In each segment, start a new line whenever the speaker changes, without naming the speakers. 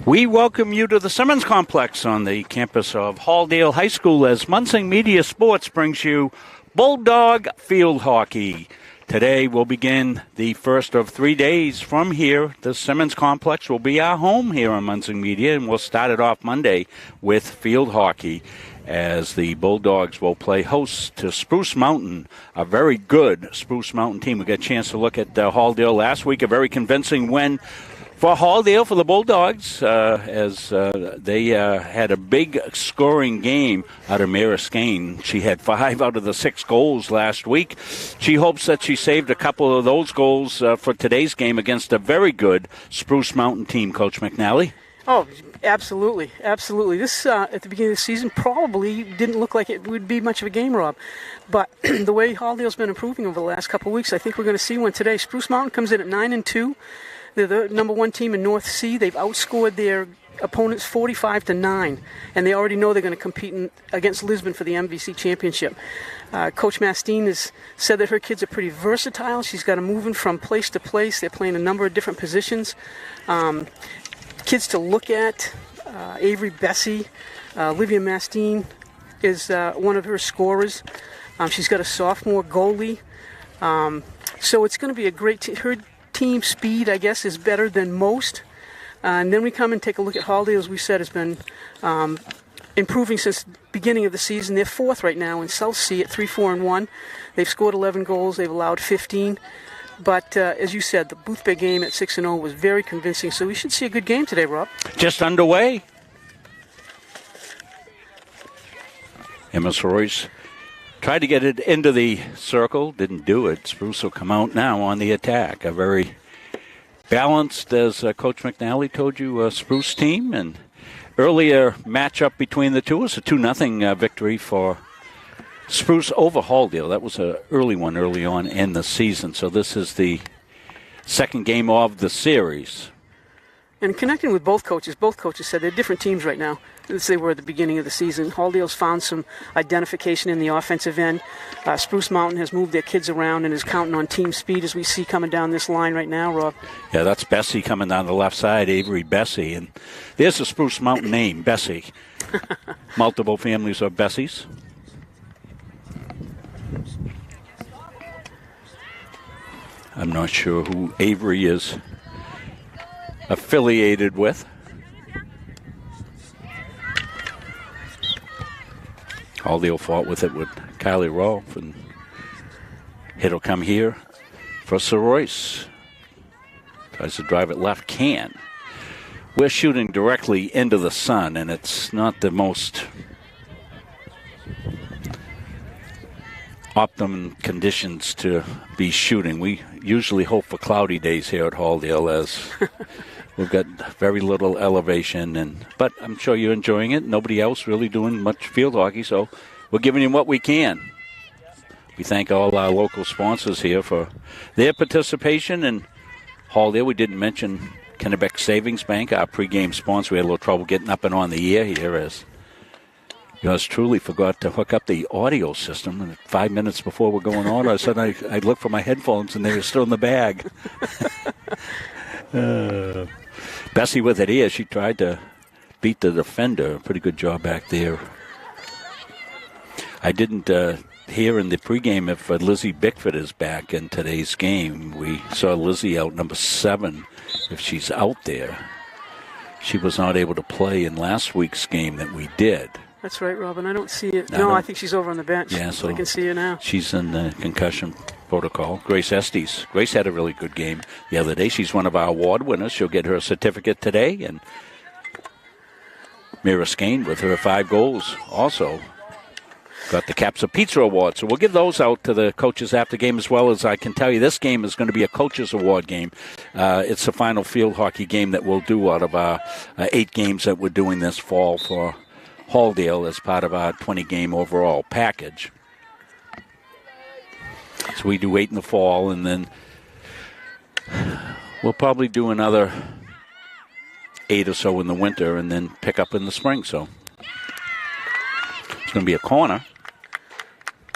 We welcome you to the Simmons Complex on the campus of Halldale High School as Munsing Media Sports brings you Bulldog Field Hockey. Today we'll begin the first of 3 days from here. The Simmons Complex will be our home here on Munsing Media, and we'll start it off Monday with field hockey as the Bulldogs will play host to Spruce Mountain, a very good Spruce Mountain team. We got a chance to look at Halldale last week, a very convincing win for Halldale, for the Bulldogs, as they had a big scoring game out of Mira Skane. She had 5 out of the 6 goals last week. She hopes that she saved a couple of those goals for today's game against a very good Spruce Mountain team, Coach McNally.
Oh, absolutely, absolutely. This, at the beginning of the season, probably didn't look like it would be much of a game, Rob. But the way Halldale's been improving over the last couple of weeks, I think we're going to see one today. Spruce Mountain comes in at 9-2. They're the number 1 team in North C. They've outscored their opponents 45-9, and they already know they're going to compete against Lisbon for the MVC championship. Coach Mastine has said that her kids are pretty versatile. She's got them moving from place to place. They're playing a number of different positions. Kids to look at, Avery Bessie, Olivia Mastine is one of her scorers. She's got a sophomore goalie. So it's going to be a great team. Her team speed, I guess, is better than most. And then we come and take a look at Halldale, as we said, has been improving since the beginning of the season. They're 4th right now in South C at 3-4-1. They've scored 11 goals. They've allowed 15. But as you said, the Boothbay game at 6-0 was very convincing. So we should see a good game today, Rob.
Just underway. Emma Royce tried to get it into the circle, didn't do it. Spruce will come out now on the attack. A very balanced, as Coach McNally told you, Spruce team. And earlier matchup between the two was a 2-0 victory for Spruce over Halldale. That was an early one early on in the season. So this is the second game of the series.
And connecting with both coaches said they're different teams right now as they were at the beginning of the season. Halldale's found some identification in the offensive end. Spruce Mountain has moved their kids around and is counting on team speed, as we see coming down this line right now, Rob.
Yeah, that's Bessie coming down the left side, Avery Bessie. And there's a Spruce Mountain name, Bessie. Multiple families of Bessies. I'm not sure who Avery is affiliated with. Halldale fought with it with Kylie Rolfe, and hit'll come here for Royce. Tries to drive it left, can. We're shooting directly into the sun, and it's not the most optimum conditions to be shooting. We usually hope for cloudy days here at Halldale, as we've got very little elevation, but I'm sure you're enjoying it. Nobody else really doing much field hockey, so we're giving you what we can. We thank all our local sponsors here for their participation. And Halldale, we didn't mention Kennebec Savings Bank, our pregame sponsor. We had a little trouble getting up and on the air here, as yours truly forgot to hook up the audio system. And 5 minutes before we're going on, all of a sudden I looked for my headphones, and they were still in the bag. Bessie with it here. She tried to beat the defender. Pretty good job back there. I didn't hear in the pregame if Lizzie Bickford is back in today's game. We saw Lizzie out, number 7, if she's out there. She was not able to play in last week's game that we did.
That's right, Robin. I don't see it. No, I think she's over on the bench.
Yeah, so
I can see her now.
She's in the concussion protocol. Grace Estes. Grace had a really good game the other day. She's one of our award winners. She'll get her certificate today. And Mira Skane with her 5 goals also got the Caps of Pizza Award. So we'll give those out to the coaches after game, as well as I can tell you this game is going to be a coaches award game. It's the final field hockey game that we'll do out of our 8 games that we're doing this fall for Halldale as part of our 20-game overall package. So we do 8 in the fall, and then we'll probably do another 8 or so in the winter, and then pick up in the spring. So it's going to be a corner.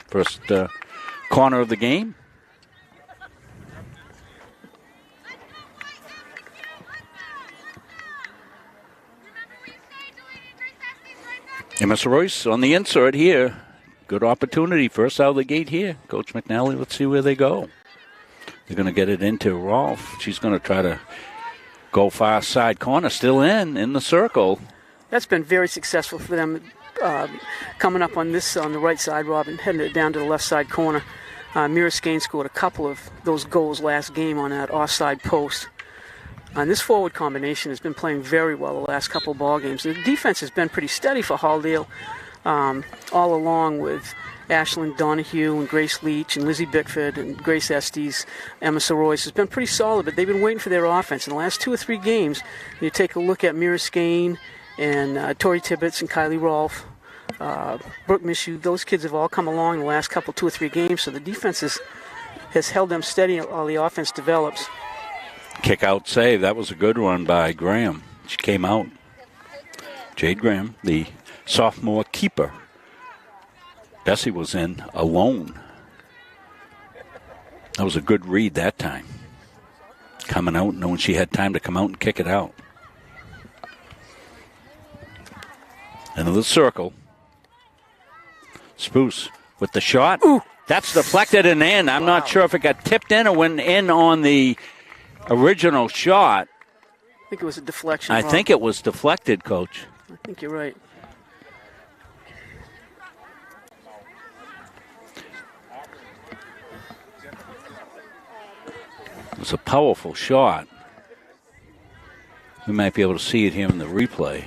First corner of the game. Emerson Royce on the insert here. Good opportunity. First out of the gate here. Coach McNally, let's see where they go. They're going to get it into Rolfe. She's going to try to go far side corner. Still in the circle.
That's been very successful for them. Coming up on the right side, Rob, and heading it down to the left side corner. Mira Skane scored a couple of those goals last game on that offside post. And this forward combination has been playing very well the last couple of ball games. The defense has been pretty steady for Halldale, all along with Ashlyn Donahue and Grace Leach and Lizzie Bickford and Grace Estes. Emma Soroyce has been pretty solid, but they've been waiting for their offense. In the last 2 or 3 games, you take a look at Mira Skane and Tori Tibbetts and Kylie Rolfe, Brooke Mishu. Those kids have all come along in the last 2 or 3 games, so the defense has held them steady while the offense develops.
Kick out save. That was a good one by Graham. She came out. Jade Graham, the sophomore keeper. Bessie was in alone. That was a good read that time. Coming out, knowing she had time to come out and kick it out. Into the circle. Spruce with the shot.
Ooh.
That's deflected and in. I'm not sure if it got tipped in or went in on the original shot.
I think it was a deflection.
I think it was deflected, Coach.
I think you're right.
It was a powerful shot. We might be able to see it here in the replay.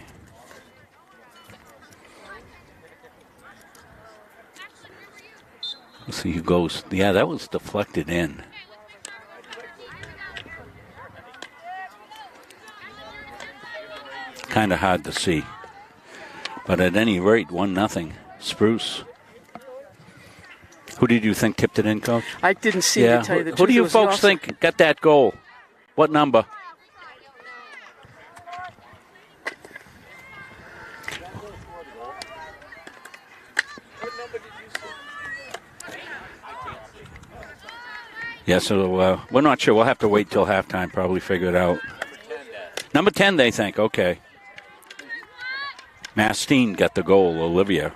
Let's see who goes. Yeah, that was deflected in. Kind of hard to see. But at any rate, 1-0. Spruce. Who did you think tipped it in, Coach?
I didn't see it, to tell you the truth.
Who do you folks think got that goal? What number? Yeah, so we're not sure. We'll have to wait till halftime, probably figure it out. Number 10, they think. Okay. Mastine got the goal, Olivia.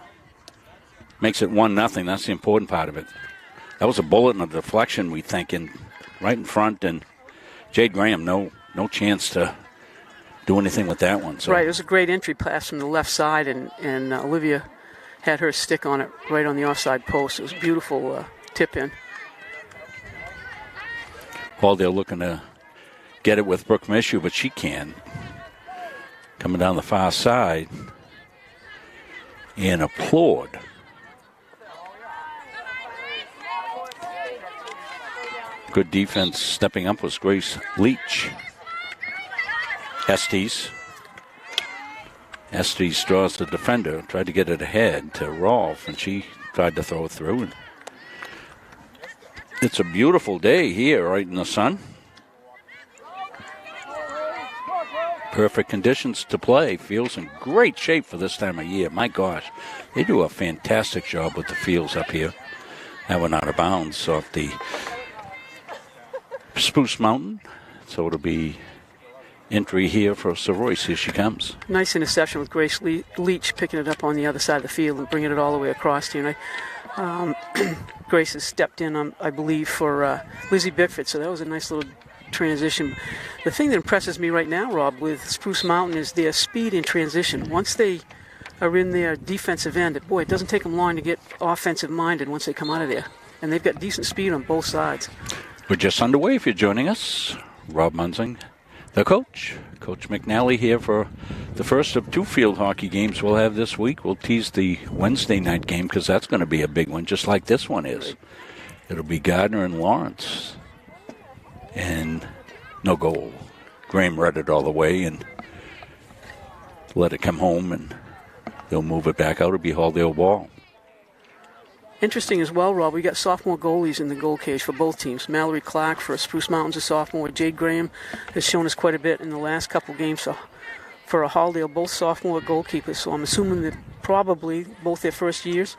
Makes it 1-0. That's the important part of it. That was a bullet and a deflection, we think, right in front. And Jade Graham, no chance to do anything with that one. So.
Right, it was a great entry pass from the left side, and Olivia had her stick on it right on the offside post. It was a beautiful tip in.
Halldale looking to get it with Brooke Mishu, but she can. Coming down the far side. And applaud. Good defense. Stepping up was Grace Leach. Estes draws the defender. Tried to get it ahead to Rolfe, and she tried to throw it through. And it's a beautiful day here, right in the sun. Perfect conditions to play. Field's in great shape for this time of year. My gosh, they do a fantastic job with the fields up here. That went out of bounds off the Spruce Mountain. So it'll be entry here for Soroyce. Here she comes.
Nice interception with Grace Leach picking it up on the other side of the field and bringing it all the way across to you. Grace has stepped in, I believe, for Lizzie Bickford. So that was a nice little transition. The thing that impresses me right now, Rob, with Spruce Mountain is their speed in transition. Once they are in their defensive end, it doesn't take them long to get offensive minded once they come out of there. And they've got decent speed on both sides.
We're just underway if you're joining us. Rob Munzing, the coach. Coach McNally here for the first of 2 field hockey games we'll have this week. We'll tease the Wednesday night game because that's going to be a big one, just like this one is. It'll be Gardner and Lawrence. And no goal. Graham read it all the way and let it come home, and they'll move it back out. It'll be Halldale ball.
Interesting as well, Rob, we got sophomore goalies in the goal cage for both teams. Mallory Clark for Spruce Mountain's a sophomore. Jade Graham has shown us quite a bit in the last couple games. So for a Halldale, both sophomore goalkeepers. So I'm assuming that probably both their first years.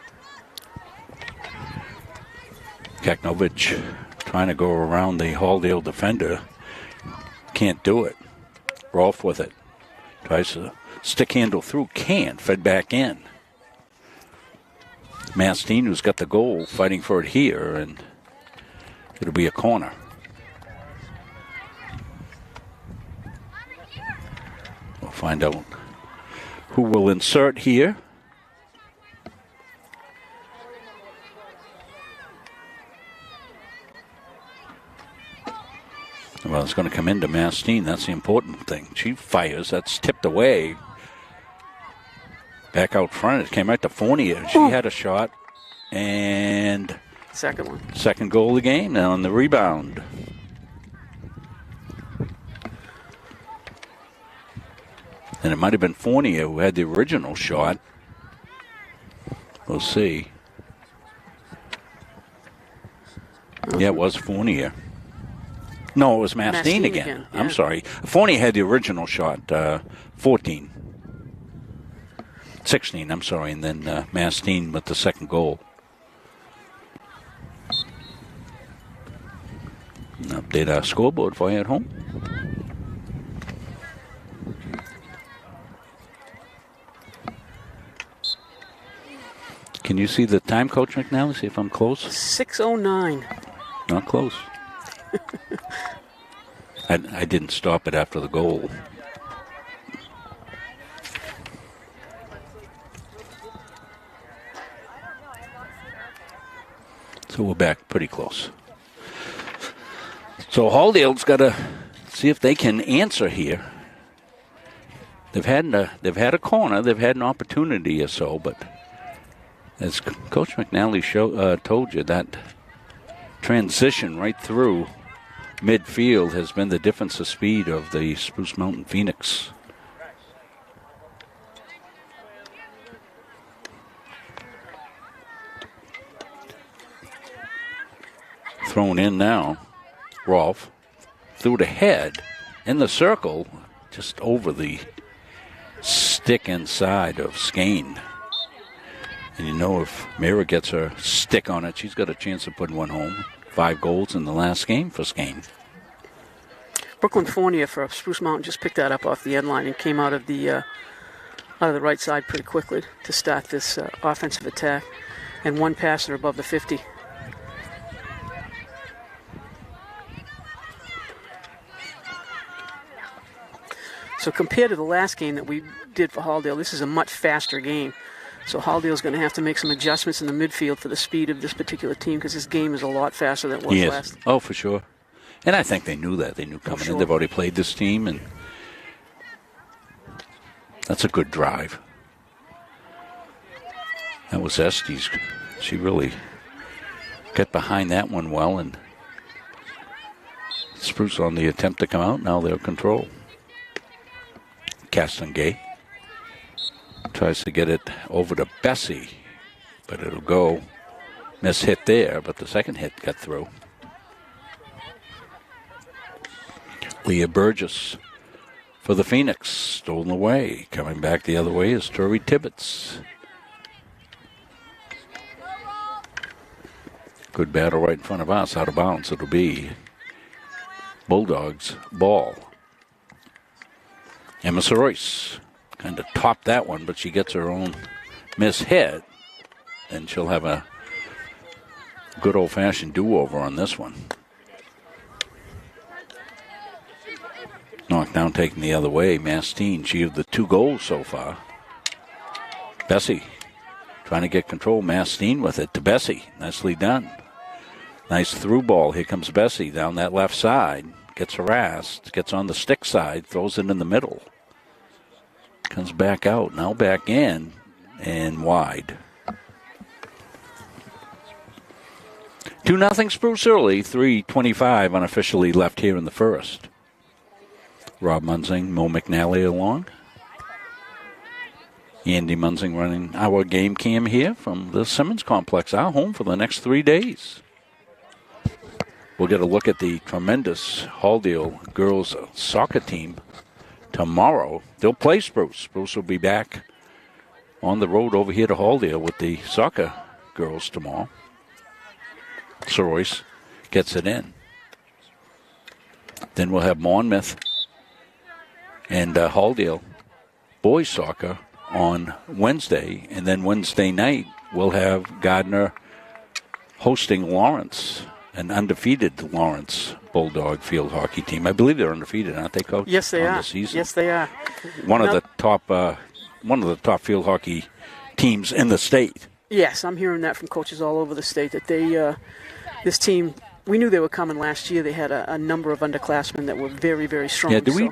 Kaknovich trying to go around the Halldale defender. Can't do it. Rolfe with it. Tries to stick handle through. Can't. Fed back in. Mastine, who's got the goal, fighting for it here, and it'll be a corner. We'll find out who will insert here. Well, it's going to come into Mastine. That's the important thing. She fires. That's tipped away. Back out front. It came right to Fournier. She had a shot. And
second one.
Second goal of the game now on the rebound. And it might have been Fournier who had the original shot. We'll see. Yeah, it was Fournier. No, it was Mastine again.
Yeah.
I'm sorry. Fournier had the original shot, 16, I'm sorry, and then Mastine with the second goal. Update our scoreboard for you at home. Can you see the time, Coach McNally? See if I'm close.
6:09.
Not close. I didn't stop it after the goal. So we're back pretty close. So Halldale's got to see if they can answer here. They've had a corner, they've had an opportunity or so, but as Coach McNally told you, that transition right through midfield has been the difference of speed of the Spruce Mountain Phoenix. Thrown in now. Rolfe threw it ahead in the circle, just over the stick inside of Skane. And you know, if Mira gets her stick on it, she's got a chance of putting one home. 5 goals in the last game for Skane.
Brooklyn Fournier for Spruce Mountain just picked that up off the end line and came out of the right side pretty quickly to start this offensive attack. And one passer above the 50. So compared to the last game that we did for Halldale, this is a much faster game. So Halldale's going to have to make some adjustments in the midfield for the speed of this particular team because this game is a lot faster than it was last.
Oh, for sure. And I think they knew that. They knew coming in. They've already played this team, and that's a good drive. That was Estes. She really got behind that one well, and Spruce on the attempt to come out. Now they'll control. Castengay tries to get it over to Bessie, but it'll go. Miss hit there, but the second hit got through. Leah Burgess for the Phoenix, stolen away. Coming back the other way is Tori Tibbetts. Good battle right in front of us, out of bounds. It'll be Bulldogs ball. Emma Royce kind of topped that one, but she gets her own miss hit, and she'll have a good old-fashioned do-over on this one. Knocked down, taken the other way. Mastine, she had the 2 goals so far. Bessie trying to get control. Mastine with it to Bessie. Nicely done. Nice through ball. Here comes Bessie down that left side. Gets harassed. Gets on the stick side. Throws it in the middle. Comes back out. Now back in. And wide. 2-0 Spruce early. 3:25 unofficially left here in the first. Rob Munzing, Mo McNally along. Andy Munzing running our game cam here from the Simmons Complex, our home for the next 3 days. We'll get a look at the tremendous Halldale girls soccer team tomorrow. They'll play Spruce. Spruce will be back on the road over here to Halldale with the soccer girls tomorrow. Soroyce gets it in. Then we'll have Monmouth and Halldale boys soccer on Wednesday, and then Wednesday night we'll have Gardner hosting Lawrence, an undefeated Lawrence Bulldog field hockey team. I believe they're undefeated, aren't they, Coach?
Yes, they
on
are.
The season?
Yes, they are.
One of the top field hockey teams in the state.
Yes, I'm hearing that from coaches all over the state that they, this team, we knew they were coming last year. They had a number of underclassmen that were very, very strong.
Yeah, did we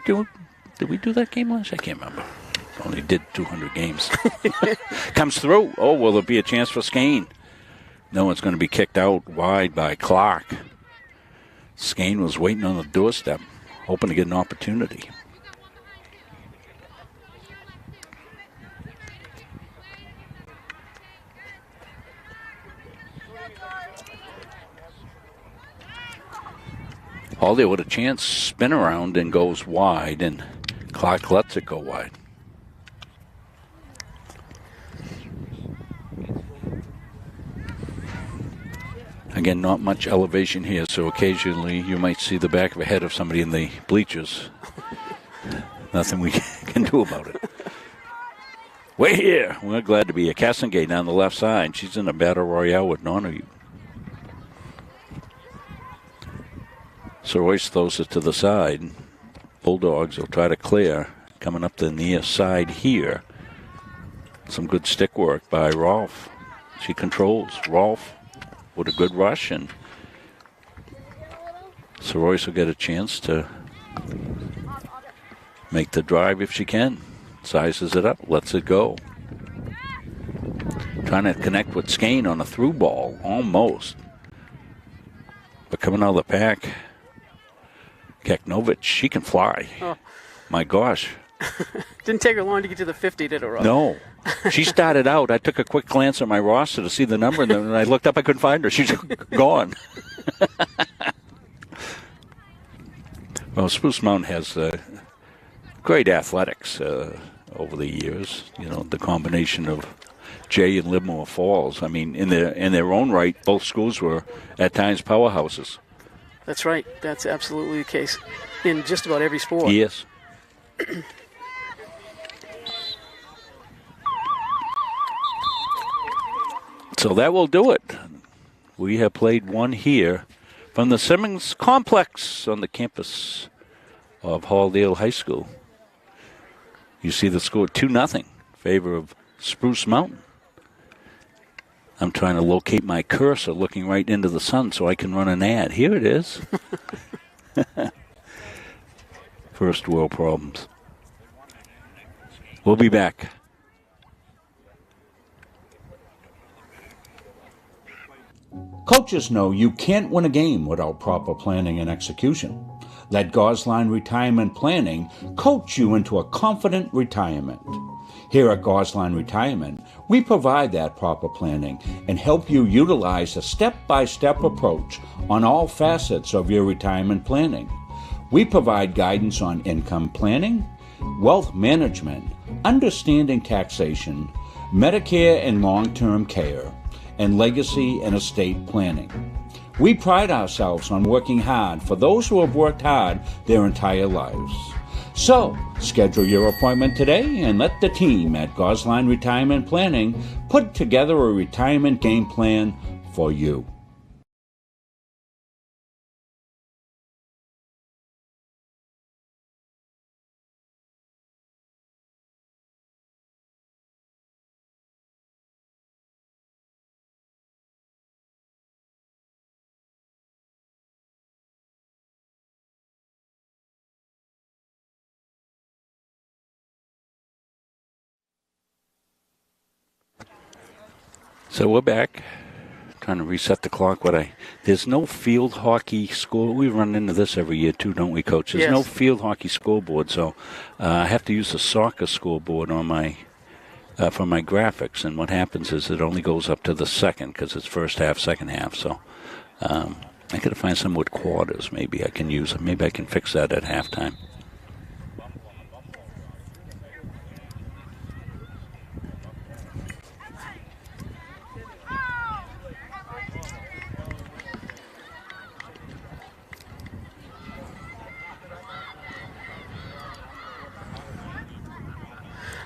do that game last? I can't remember. Only did 200 games. Comes through. Oh, will there be a chance for Skane? No, it's going to be kicked out wide by Clark. Skane was waiting on the doorstep, hoping to get an opportunity. Halldale with a chance, spin around and goes wide, and Clark lets it go wide. Again, not much elevation here, so occasionally you might see the back of a head of somebody in the bleachers. Nothing we can do about it. We're here. We're glad to be here. Castlegate down the left side. She's in a battle royale with Nonu. So Royce throws it to the side. Bulldogs will try to clear. Coming up the near side here. Some good stick work by Rolfe. She controls. Rolfe with a good rush, and so Royce will get a chance to make the drive if she can. Sizes it up, lets it go. Trying to connect with Skane on a through ball, almost. But coming out of the pack, Keknovich, she can fly. Oh. My gosh.
Didn't take her long to get to the 50, did it, Rob?
No. She started out. I took a quick glance at my roster to see the number, and then when I looked up, I couldn't find her. She's gone. Well, Spruce Mountain has great athletics over the years. You know, the combination of Jay and Livermore Falls. I mean, in their own right, both schools were at times powerhouses.
That's right. That's absolutely the case in just about every sport.
Yes. So that will do it. We have played one here from the Simmons Complex on the campus of Halldale High School. You see the score 2-0 in favor of Spruce Mountain. I'm trying to locate my cursor looking right into the sun so I can run an ad. Here it is. First world problems. We'll be back.
Coaches know you can't win a game without proper planning and execution. Let Gosline Retirement Planning coach you into a confident retirement. Here at Gosline Retirement, we provide that proper planning and help you utilize a step-by-step approach on all facets of your retirement planning. We provide guidance on income planning, wealth management, understanding taxation, Medicare and long-term care, and legacy and estate planning. We pride ourselves on working hard for those who have worked hard their entire lives. So, schedule your appointment today and let the team at Gosline Retirement Planning put together a retirement game plan for you.
So we're back, trying to reset the clock. There's no field hockey score. We run into this every year too, don't we, Coach? There's no field hockey scoreboard, so I have to use a soccer scoreboard on my for my graphics. And what happens is it only goes up to the second because it's first half, second half. So I got to find some with quarters. Maybe I can use it. Maybe I can fix that at halftime.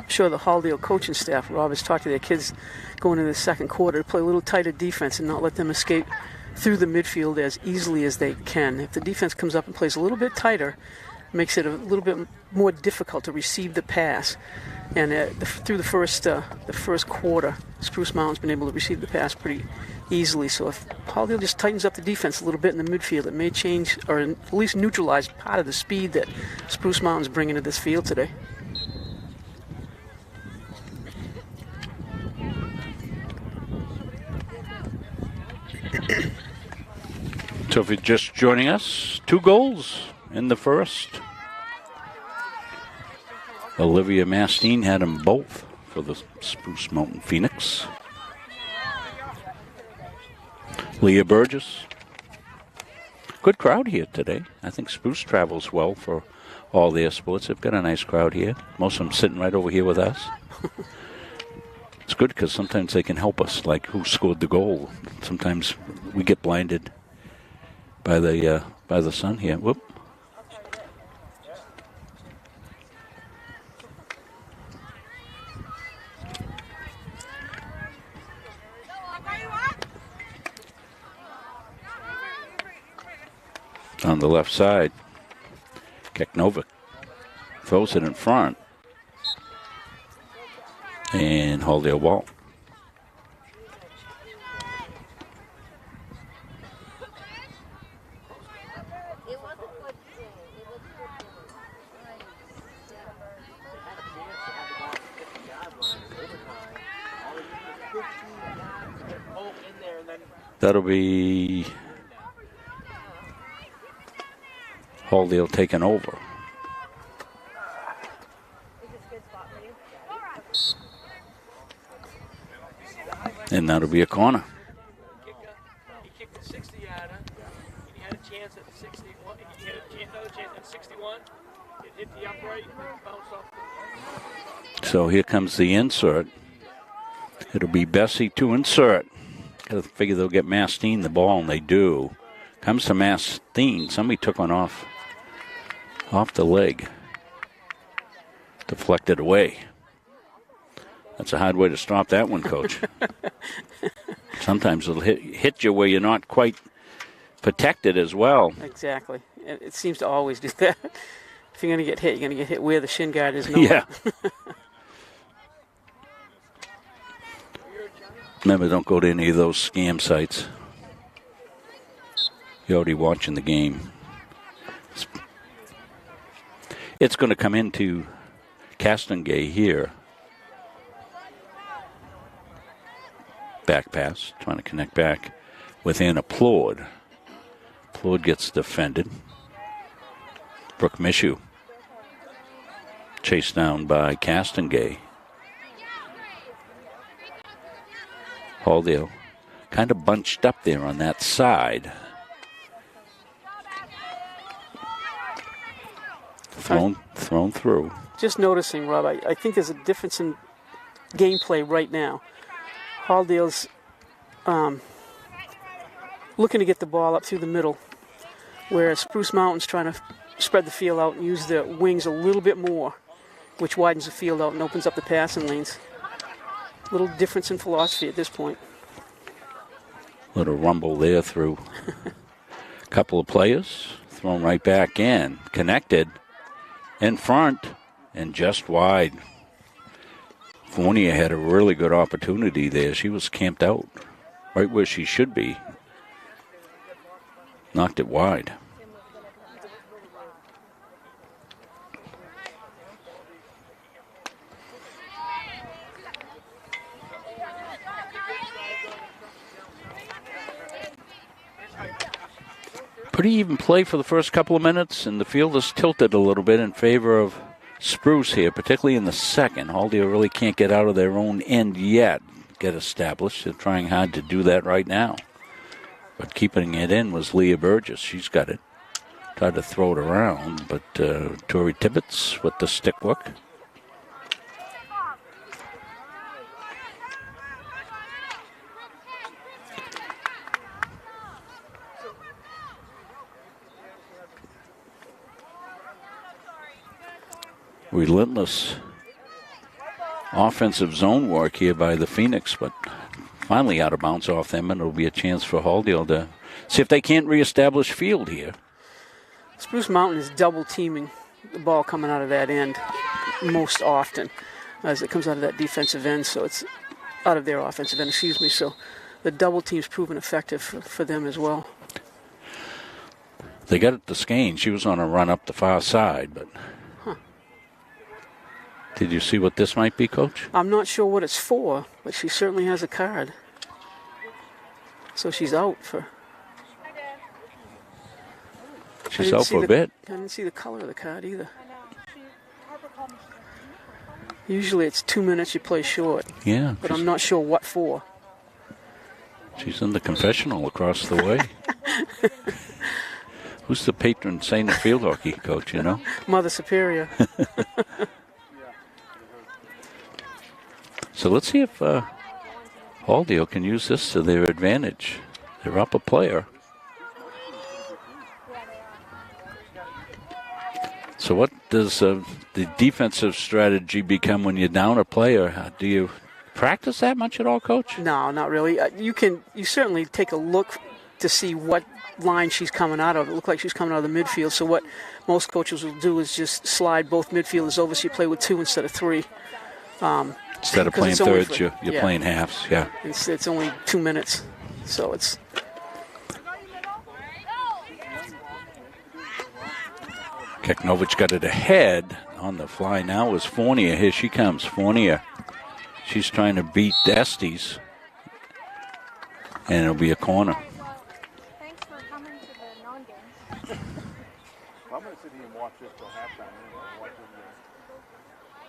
Sure, the Halldale coaching staff, Rob, has talked to their kids going into the second quarter to play a little tighter defense and not let them escape through the midfield as easily as they can. If the defense comes up and plays a little bit tighter, it makes it a little bit more difficult to receive the pass. And through the first quarter, Spruce Mountain's been able to receive the pass pretty easily. So if Halldale just tightens up the defense a little bit in the midfield, it may change or at least neutralize part of the speed that Spruce Mountain's bringing to this field today.
So if you're just joining us, 2 goals in the first. Olivia Mastine had them both for the Spruce Mountain Phoenix. Leah Burgess. Good crowd here today. I think Spruce travels well for all their sports. They've got a nice crowd here. Most of them sitting right over here with us. It's good because sometimes they can help us, like who scored the goal. Sometimes we get blinded by the sun here. Whoop. On the left side, Keknovic throws it in front. And Halldale ball. That'll be Halldale taking over. And that'll be a corner.
He kicked a 60-yarder. He had a chance at 61. He had another chance at 61. It hit the upright and bounced off.
So here comes the insert. It'll be Bessie to insert. Got to figure they'll get Mastine the ball, and they do. Comes to Mastine. Somebody took one off the leg. Deflected away. That's a hard way to stop that one, Coach. Sometimes it'll hit you where you're not quite protected as well.
Exactly. It seems to always do that. If you're going to get hit, you're going to get hit where the shin guard is.
Yeah. Remember, don't go to any of those scam sites. You're already watching the game. It's going to come into Castengay here. Back pass, trying to connect back within a Plord. Plord gets defended. Brooke Mishu. Chased down by Castengay. Halldale kind of bunched up there on that side. Thrown through.
Just noticing, Rob, I think there's a difference in gameplay right now. Halldale's looking to get the ball up through the middle, whereas Spruce Mountain's trying to spread the field out and use the wings a little bit more, which widens the field out and opens up the passing lanes. Little difference in philosophy at this point.
Little rumble there through a couple of players. Thrown right back in. Connected in front and just wide. Fournier had a really good opportunity there. She was camped out right where she should be. Knocked it wide. Pretty even play for the first couple of minutes, and the field is tilted a little bit in favor of Spruce here, particularly in the second. Halldale really can't get out of their own end yet, get established. They're trying hard to do that right now. But keeping it in was Leah Burgess. She's got it. Tried to throw it around, but Tori Tibbetts with the stick look. Relentless offensive zone work here by the Phoenix, but finally out of bounds off them, and it'll be a chance for Halldale to see if they can't reestablish field here.
Spruce Mountain is double teaming the ball coming out of that end most often as it comes out of that defensive end, so it's out of their offensive end, so the double team's proven effective for them as well.
They got it to Skane. She was on a run up the far side, but did you see what this might be, Coach?
I'm not sure what it's for, but she certainly has a card. So she's out for...
She's out for a bit.
I didn't see the color of the card either. Usually it's 2 minutes you play short.
Yeah.
But I'm not sure what for.
She's in the confessional across the way. Who's the patron saint of field hockey, Coach, you know?
Mother Superior.
So let's see if Halldale can use this to their advantage. They're up a player. So what does the defensive strategy become when you're down a player? Do you practice that much at all, Coach?
No, not really. You certainly take a look to see what line she's coming out of. It looked like she's coming out of the midfield. So what most coaches will do is just slide both midfielders over so you play with 2 instead of 3.
Instead of playing thirds, you're playing halves. Yeah.
It's only 2 minutes, so it's...
Keknovich got it ahead. On the fly now is Fournier. Here she comes, Fournier. She's trying to beat Estes. And it'll be a corner.
Thanks for coming to the non-game.
I'm going to sit here and watch this till halftime. Watch it.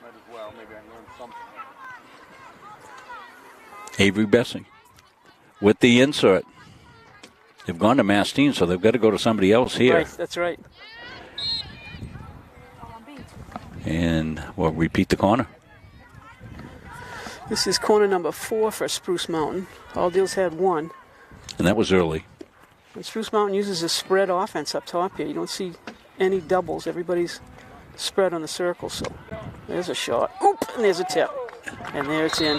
Might as well. Maybe I can learn something.
Avery Bessing with the insert. They've gone to Mastine, so they've got to go to somebody else here.
Right, that's right.
And we'll repeat the corner.
This is corner number 4 for Spruce Mountain. Halldale's had 1.
And that was early.
And Spruce Mountain uses a spread offense up top here. You don't see any doubles. Everybody's spread on the circle. So there's a shot. Oop! And there's a tip. And there it's in.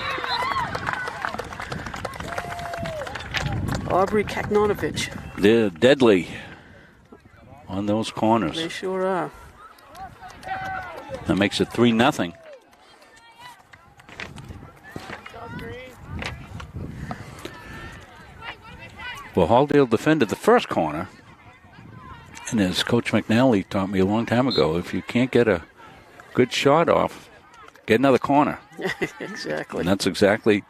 Aubrey Kaknonovich.
They're deadly on those corners.
They sure are.
That makes it 3-0. Well, Halldale defended the first corner. And as Coach McNally taught me a long time ago, if you can't get a good shot off, get another corner.
Exactly.
And that's exactly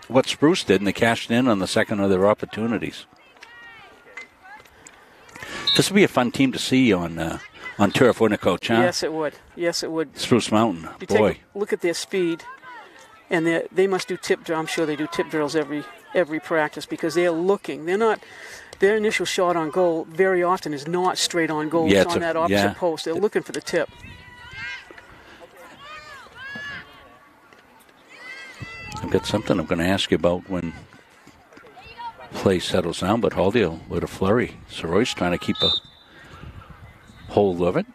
what Spruce did, and they cashed in on the second of their opportunities. This would be a fun team to see on turf, wouldn't it, Coach? Huh?
Yes, it would. Yes, it would.
Spruce Mountain,
you
boy.
Take a look at their speed, and they must do tip drills. I'm sure they do tip drills every practice because they're looking. They're not. Their initial shot on goal very often is not straight on goal.
Yeah,
it's on that opposite post. They're looking for the tip.
I've got something I'm going to ask you about when play settles down, but Halldale with a flurry. Soroy's trying to keep a hold of it.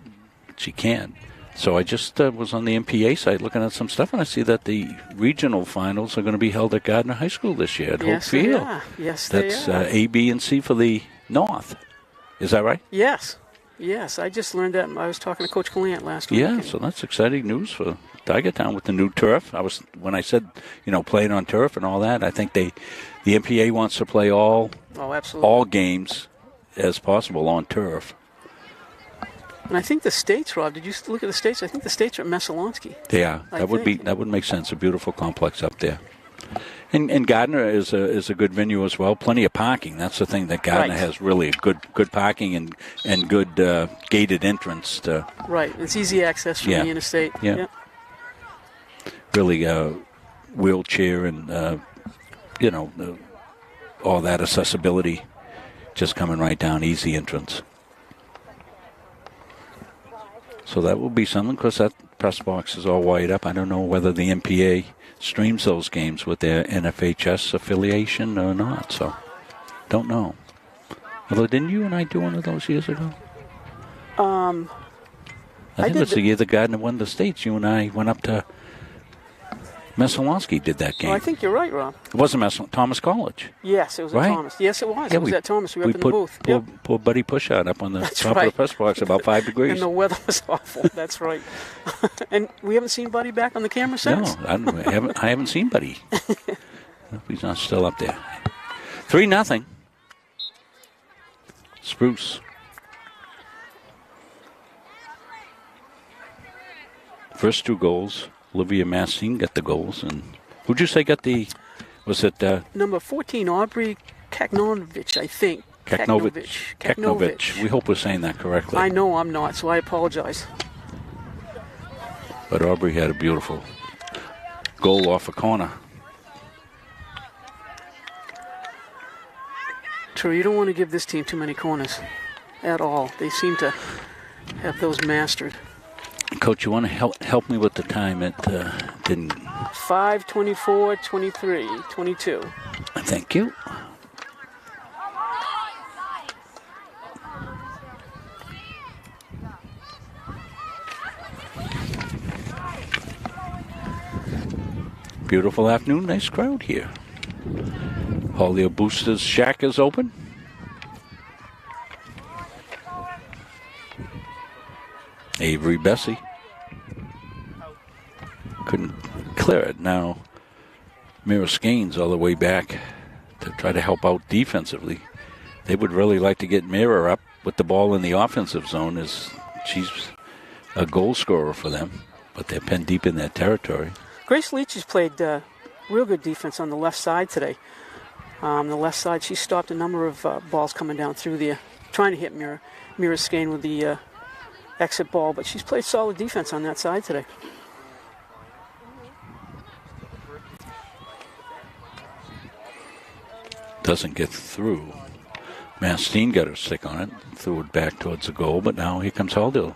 She can. So I just was on the MPA site looking at some stuff, and I see that the regional finals are going to be held at Gardner High School this year at Hope Field.
Yes, they are.
That's A, B, and C for the North. Is that right?
Yes. Yes, I just learned that. I was talking to Coach Gallant last week.
Yeah, so that's exciting news for Tigertown with the new turf. When I said, playing on turf and all that, I think the MPA wants to play all games as possible on turf.
And I think the states, Rob, did you look at the states? I think the states are at Messalonsky.
Yeah, that would make sense. A beautiful complex up there. And Gardner is a good venue as well. Plenty of parking. That's the thing that Gardner has really good parking and good gated entrance.
Right. It's easy access from the interstate.
Yeah. Yep. Really wheelchair and, all that accessibility just coming right down, easy entrance. So that will be something because that press box is all wired up. I don't know whether the MPA streams those games with their NFHS affiliation or not. So, don't know. Although, didn't you and I do one of those years ago? I think it was the year that Gardner won the states. You and I went up to Messalonsky did that game.
Oh, I think you're right, Rob.
It wasn't Thomas College.
Yes, it was
Right?
at Thomas. Yes, it was.
Yeah,
It was at Thomas. We were up in the
put
booth.
poor Buddy Pushout up on the
That's
top
right.
of the press box, about 5 degrees.
And the weather was awful. That's right. And we haven't seen Buddy back on the camera since.
No, I haven't seen Buddy. He's not still up there. 3-0. Spruce. First 2 goals. Olivia Mastine got the goals. And who'd you say got the, was it?
Number 14, Aubrey Kaknovich, I think.
Kaknovich. We hope we're saying that correctly.
I know I'm not, so I apologize.
But Aubrey had a beautiful goal off a corner.
True, you don't want to give this team too many corners at all. They seem to have those mastered.
Coach, you want to help me with the time? It didn't.
5:24, 23, 22.
Thank you. Beautiful afternoon. Nice crowd here. Holyoke Boosters Shack is open. Avery Bessie couldn't clear it. Now Mira Skanes all the way back to try to help out defensively. They would really like to get Mira up with the ball in the offensive zone, as she's a goal scorer for them, but they're penned deep in their territory.
Grace Leach has played real good defense on the left side today. The left side, she stopped a number of balls coming down through there, trying to hit Mira Skane with the exit ball, but she's played solid defense on that side today.
Doesn't get through. Mastine got her stick on it, threw it back towards the goal, but now here comes Haldill.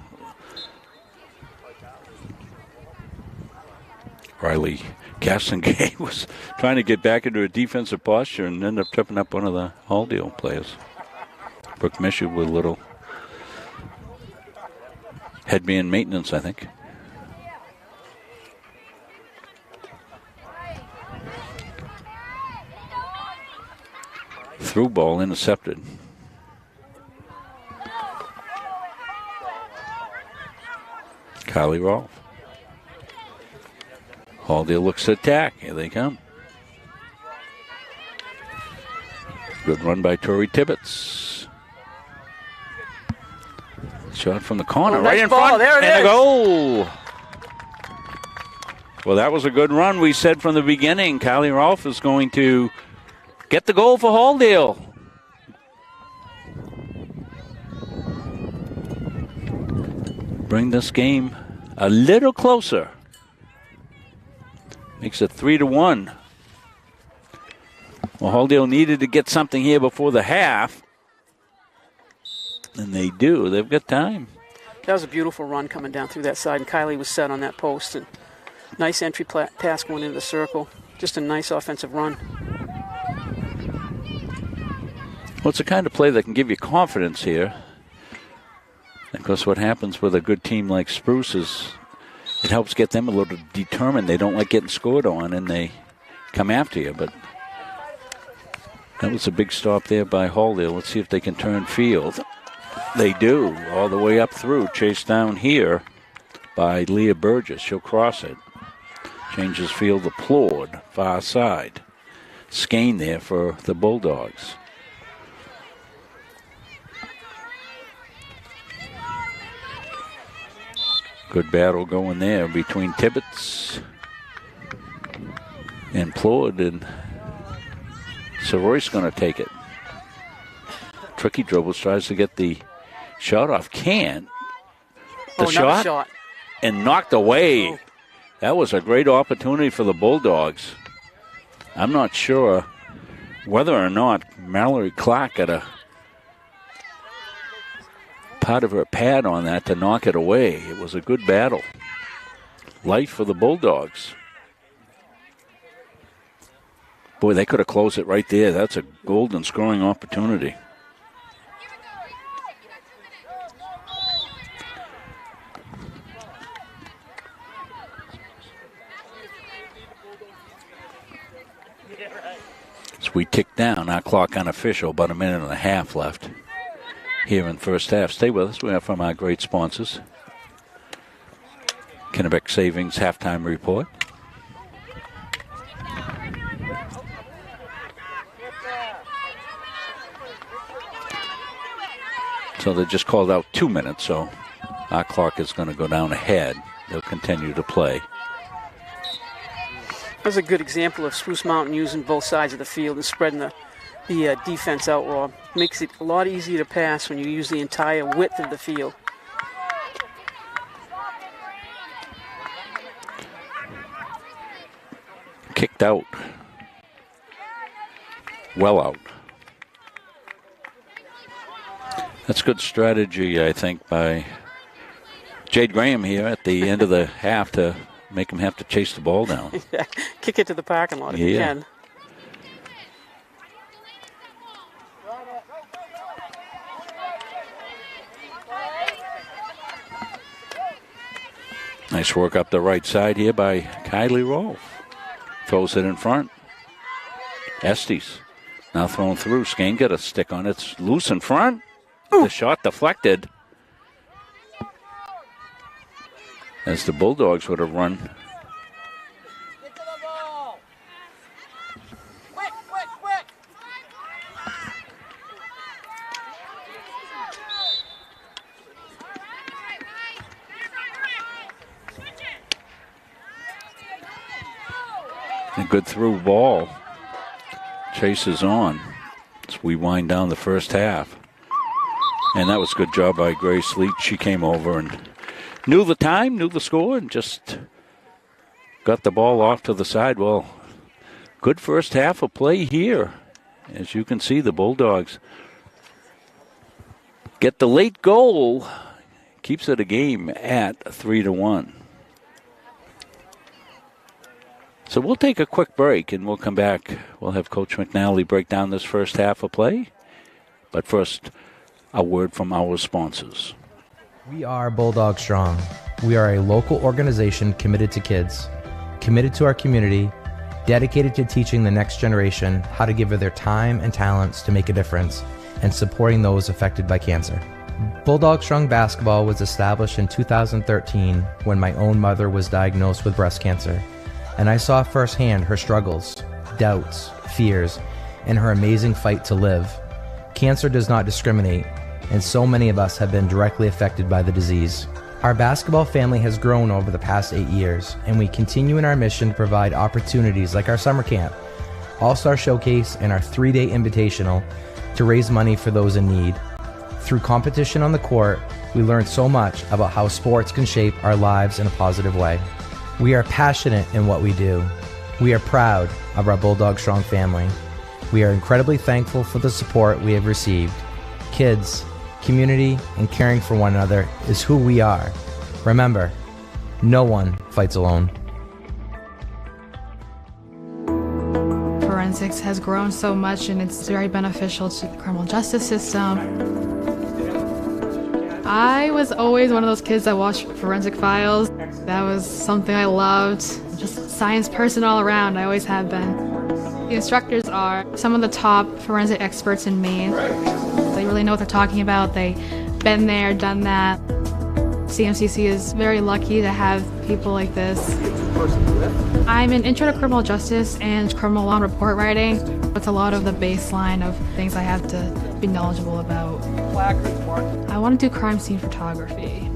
Riley Castengay was trying to get back into a defensive posture and ended up tripping up one of the Haldill players. Brooke Mishu with a little headband maintenance, I think. Through ball intercepted. Kylie Rolfe. Haldill looks to attack. Here they come. Good run by Tori Tibbetts. Shot from the corner,
Oh,
right
nice
in
ball.
front,
There it
and a
is.
goal. Well, that was a good run. We said from the beginning, Kylie Rolfe is going to get the goal for Haldill. Bring this game a little closer. Makes it 3-1. Well, Haldill needed to get something here before the half. And they do. They've got time.
That was a beautiful run coming down through that side, and Kylie was set on that post. And nice entry pass going into the circle. Just a nice offensive run.
Well, it's the kind of play that can give you confidence here. Of course, what happens with a good team like Spruce is it helps get them a little determined. They don't like getting scored on, and they come after you. But that was a big stop there by Haldill. Let's see if they can turn field. They do, all the way up through. Chased down here by Leah Burgess. She'll cross it. Changes field to Plord, far side. Skane there for the Bulldogs. Good battle going there between Tibbetts and Plord, and Soroy's going to take it. Tricky dribbles, tries to get the shot off. Can't. The shot and knocked away.
Oh.
That was a great opportunity for the Bulldogs. I'm not sure whether or not Mallory Clark got a part of her pad on that to knock it away. It was a good battle. Life for the Bulldogs. Boy, they could have closed it right there. That's a golden scoring opportunity. we tick down. Our clock unofficial, about a minute and a half left here in the first half. Stay with us. We have from our great sponsors. Kennebec Savings Halftime Report. So they just called out 2 minutes, so our clock is going to go down ahead. They'll continue to play.
That's a good example of Spruce Mountain using both sides of the field and spreading the defense out, Rob. Makes it a lot easier to pass when you use the entire width of the field.
Kicked out. Well out. That's good strategy, I think, by Jade Graham here at the end of the half to make him have to chase the ball down.
Yeah, kick it to the parking lot if you can.
Nice work up the right side here by Kylie Rolfe. Throws it in front. Estes now thrown through. Skane got a stick on it. It's loose in front. Ooh. The shot deflected. As the Bulldogs would have run.
Get to the ball. Quick, quick, quick.
A good through ball. Chase is on as we wind down the first half. And that was a good job by Grace Leach. She came over and knew the time, knew the score, and just got the ball off to the side. Well, good first half of play here. As you can see, the Bulldogs get the late goal. Keeps it a game at 3-1. So we'll take a quick break and we'll come back. We'll have Coach McNally break down this first half of play. But first, a word from our sponsors.
We are Bulldog Strong. We are a local organization committed to kids, committed to our community, dedicated to teaching the next generation how to give of their time and talents to make a difference, and supporting those affected by cancer. Bulldog Strong Basketball was established in 2013 when my own mother was diagnosed with breast cancer, and I saw firsthand her struggles, doubts, fears, and her amazing fight to live. Cancer does not discriminate, and so many of us have been directly affected by the disease. Our basketball family has grown over the past 8 years, and we continue in our mission to provide opportunities like our summer camp, All-Star Showcase, and our 3-day invitational to raise money for those in need. Through competition on the court, we learned so much about how sports can shape our lives in a positive way. We are passionate in what we do. We are proud of our Bulldog Strong family. We are incredibly thankful for the support we have received. Kids, community, and caring for one another is who we are. Remember, no one fights alone.
Forensics has grown so much and it's very beneficial to the criminal justice system. I was always one of those kids that watched Forensic Files. That was something I loved. Just a science person all around, I always have been. The instructors are some of the top forensic experts in Maine. They really know what they're talking about. They've been there, done that. CMCC is very lucky to have people like this. I'm an intro to criminal justice and criminal law report writing. It's a lot of the baseline of things I have to be knowledgeable about. I want to do crime scene photography.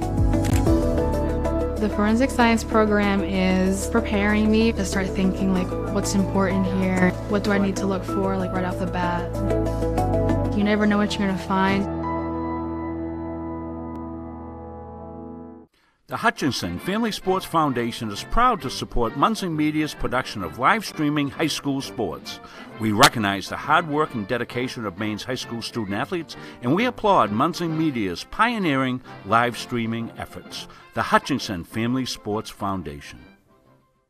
The forensic science program is preparing me to start thinking like what's important here, what do I need to look for like right off the bat. You never know what you're going to find.
The Hutchinson Family Sports Foundation is proud to support Munsing Media's production of live streaming high school sports. We recognize the hard work and dedication of Maine's high school student athletes, and we applaud Munsing Media's pioneering live streaming efforts. The Hutchinson Family Sports Foundation.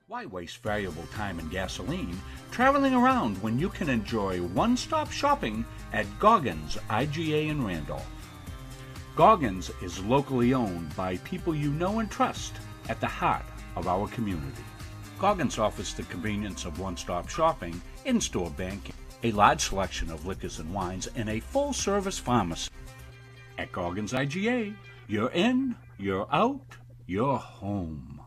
Why waste valuable time and gasoline traveling around when you can enjoy one-stop shopping at Goggins IGA in Randolph? Goggins is locally owned by people you know and trust at the heart of our community. Goggins offers the convenience of one-stop shopping, in-store banking,
a large selection of liquors and wines, and a full-service pharmacy. At Goggins IGA, you're in, you're out, you're home.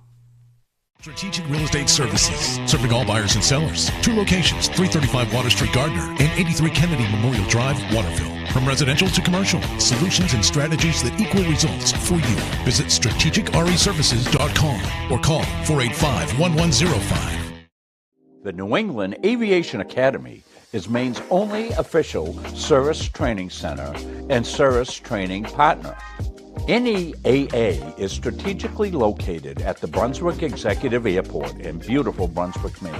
Strategic Real Estate Services, serving all buyers and sellers. 2 locations, 335 Water Street, Gardner, and 83 Kennedy Memorial Drive, Waterville. From residential to commercial, solutions and strategies that equal results for you. Visit strategicreservices.com or call 485-1105.
The New England Aviation Academy is Maine's only official service training center and service training partner. NEAA is strategically located at the Brunswick Executive Airport in beautiful Brunswick, Maine,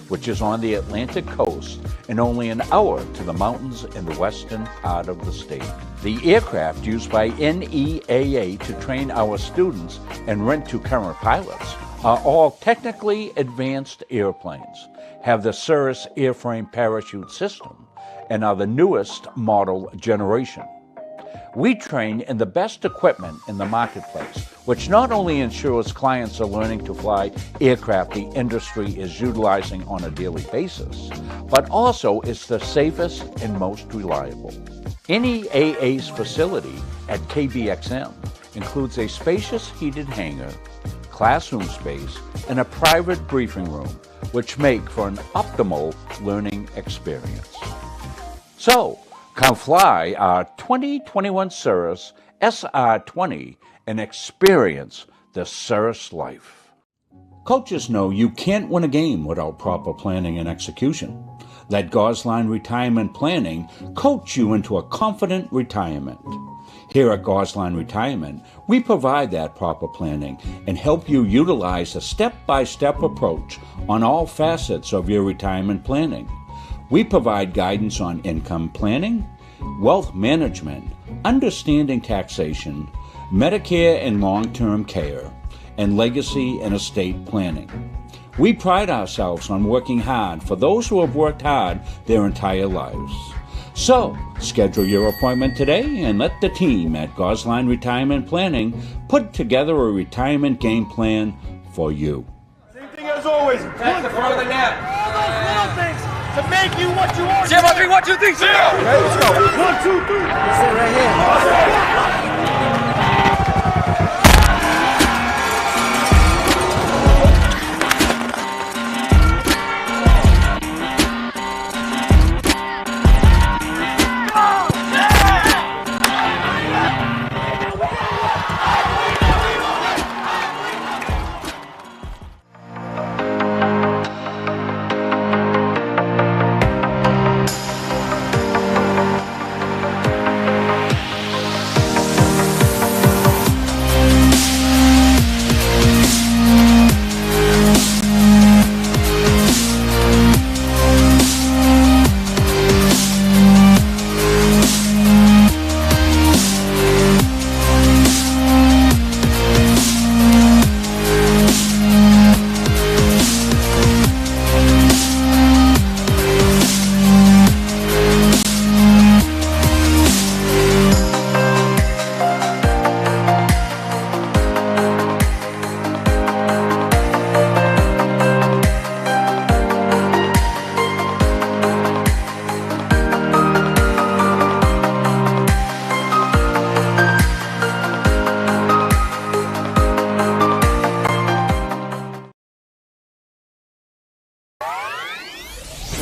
which is on the Atlantic coast and only an hour to the mountains in the western part of the state. The aircraft used by NEAA to train our students and rent to current pilots are all technically advanced airplanes, have the Cirrus airframe parachute system, and are the newest model generation. We train in the best equipment in the marketplace, which not only ensures clients are learning to fly aircraft the industry is utilizing on a daily basis, but also is the safest and most reliable. NEAA's facility at KBXM includes a spacious heated hangar, classroom space, and a private briefing room, which make for an optimal learning experience. So, come fly our 2021 Cirrus SR20 and experience the Cirrus life. Coaches know you can't win a game without proper planning and execution. Let Gosline Retirement Planning coach you into a confident retirement. Here at Gosline Retirement, we provide that proper planning and help you utilize a step-by-step approach on all facets of your retirement planning. We provide guidance on income planning, wealth management, understanding taxation, Medicare and long-term care, and legacy and estate planning. We pride ourselves on working hard for those who have worked hard their entire lives. So, schedule your appointment today and let the team at Gosline Retirement Planning put together a retirement game plan for you.
Same thing as always.
That's the front of the net.
All those little things to make you what you are.
0, 3, 1, 2, 3, 0.
Okay, let's go. 1, 2, 3.
Sit right here.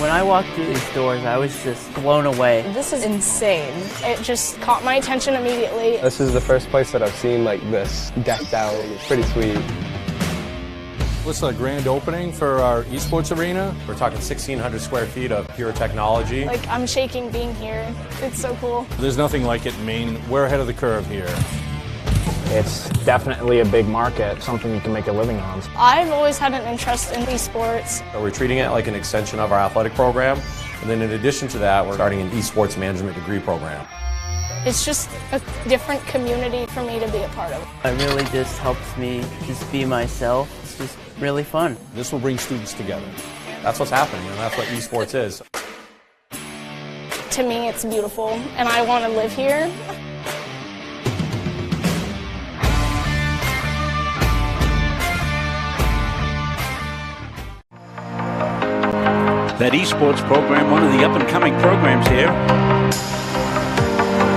When I walked through these doors, I was just blown away.
This is insane. It just caught my attention immediately.
This is the first place that I've seen like this decked out. It's pretty sweet.
This is a grand opening for our esports arena. We're talking 1,600 square feet of pure technology.
Like, I'm shaking being here. It's so cool.
There's nothing like it in Maine. We're ahead of the curve here.
It's definitely a big market, something you can make a living on.
I've always had an interest in esports.
We're treating it like an extension of our athletic program. And then in addition to that, we're starting an esports management degree program.
It's just a different community for me to be a part of.
It really just helps me just be myself. It's just really fun.
This will bring students together. That's what's happening, and that's what esports is.
To me, it's beautiful, and I want to live here.
that esports program, one of the up-and-coming programs here.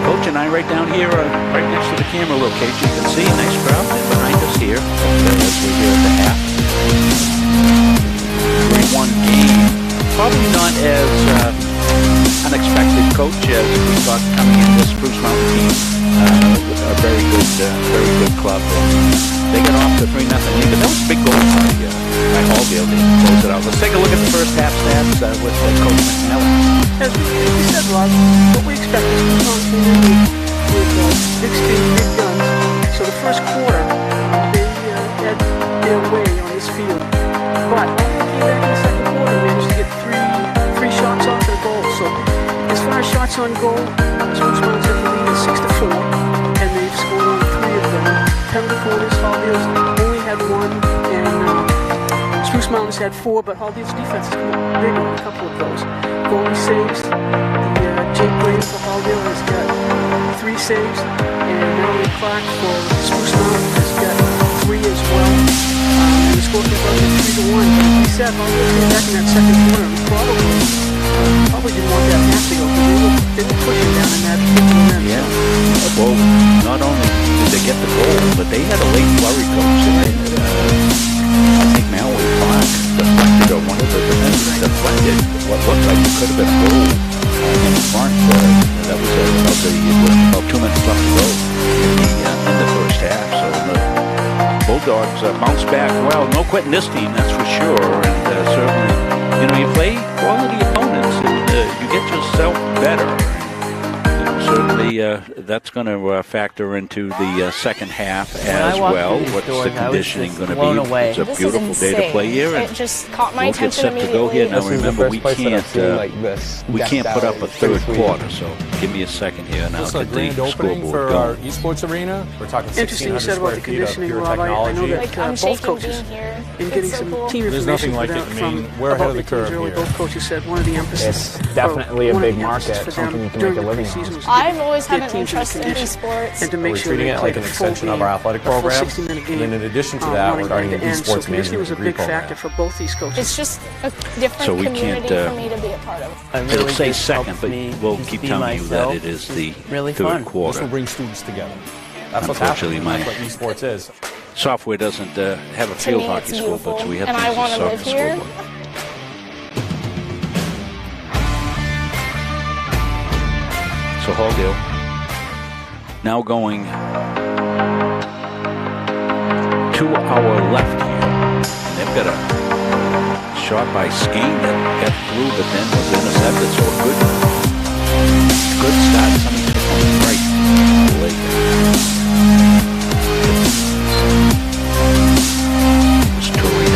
Coach and I right down here, right next to the camera location. You can see a nice crowd behind us here as we're here at the half. 3-1 game. Probably not as unexpected, Coach, as we thought coming into this Spruce Mountain team. A very good club. They got off to 3-0 lead, but that was a big goal by Halldale to close it out. Let's take a look at the first half stats with Coach McNally.
As we said, Rob, what we expected was with big speed, big guns. So the first quarter, they had their way on this field. But when they came back in the second quarter, we managed to get three shots off the goal. So as far as shots on goal, Spruce Mountain's in the lead is 6-4, and they've scored on 3 of them. Penalty corners, Halldale's only had 1, and Spruce Mountain's had 4, but Halldale's defense has come up big on a couple of those. Goalie saves. Jake Brady for Halldale has got 3 saves, and Melanie Clark for Spruce Mountain has got 3 as well. And the score conversion 3-1. But as we said, Halldale came back in that second quarter and probably didn't want that half to go because they were pushing down in that particular end.
Yeah. Well, not only did they get the goal, but they had a late flurry, Coach. I think Mallory Clark deflected, or one of the defenders deflected what looked like it could have been a goal in front. That was about 2 minutes left to go in the first half. So the Bulldogs bounced back well. No quitting this team, that's for sure. And certainly, you play quality opponents, and you get yourself better. Certainly, that's going to factor into the second half as well. What's the conditioning going to be? It's a beautiful day to play here, and
it just caught my
we'll get
attention
set to go here. Now, remember, we can't put up a third quarter, so give me a second here, and I'll
This is a
get
grand
the
opening
scoreboard
for
going.
our esports arena. We're talking
Interesting you
1,600
said about
square
the
feet of
conditioning,
pure
Rob. I know
technology.
that
I'm
both
shaking
coaches
being here.
in getting
It's so
some
cool.
team
There's
information
nothing like
for
it.
them
I mean,
from
we're ahead of the
about their teams
curve
early.
here.
Both coaches said one of the emphasis.
It's definitely a
one of
big
the emphasis
market,
for
something
them
you can make a
during the
living
preseason
on.
was to
I've
get
always had
their
an
teams in
interest in
condition
esports.
and to
We're
make sure
treating
they
it
played
like an
a full
extension
game,
of our athletic
a full
program.
60-minute game.
And then in addition to that, we're
running
starting
end
an
to end. So
esports
conditioning was a
management
big
degree
factor
program.
for both these coaches.
It's just a different
So we
community
can't,
for me to be a part of.
It'll say second, but we'll keep telling you that it is the
really
third
fun.
This
quarter.
will bring students together. That's what's
Unfortunately,
happening. That's what esports is.
Software doesn't have a
To
field
me,
hockey
it's
scoreboard,
beautiful,
so we have
and
to
I
use
want
the
to live
soccer
here.
scoreboard. So Halldale now going to our left here. And they've got a shot by Skane that got through, but then was intercepted. So a good start. Somebody took one right late. It was Tory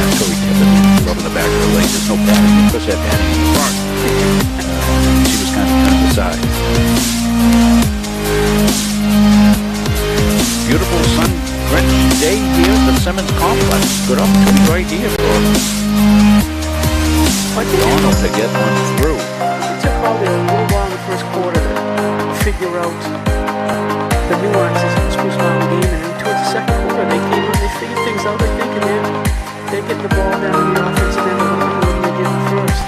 Tippett rubbing the back of the leg. There's no padding. Of course, that padding in the front. She was kind of aside. Beautiful sun-drenched day here at the Simmons Complex. Good opportunity right here for Donald to get one through.
It took Halldale a little while in the first quarter to figure out the nuances of the Spruce Mountain game, and then towards the second quarter they came in, they figured things out, I think, and then they get the ball down in the offensive end of the line when they did it first.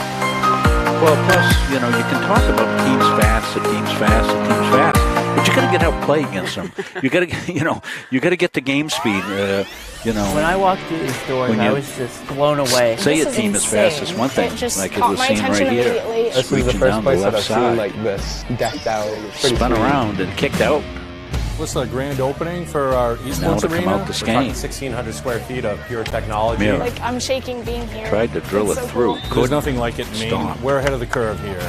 Well, plus, you can talk about teams fast, but you got to get out and play against them. You got to, you got to get the game speed.
When I walked through these doors, I was just blown away.
Say
This
a team
is
is fast is
insane.
one thing,
It just
like it
caught
was
my
seen
attention
right here.
immediately.
This is the
Reaching
first
down the
place that
left
I've seen
side.
like this decked out. It's pretty
Spun
sweet.
around and kicked out.
This is a grand opening for our
Now
esports
to come
arena.
out the
We're
Skane.
talking 1,600 square feet of pure technology.
Yeah.
Like, I'm shaking being here.
Tried to drill
It's
it
so
through.
cool.
There's
Couldn't.
nothing like it. I mean,
Stop.
we're ahead of the curve here.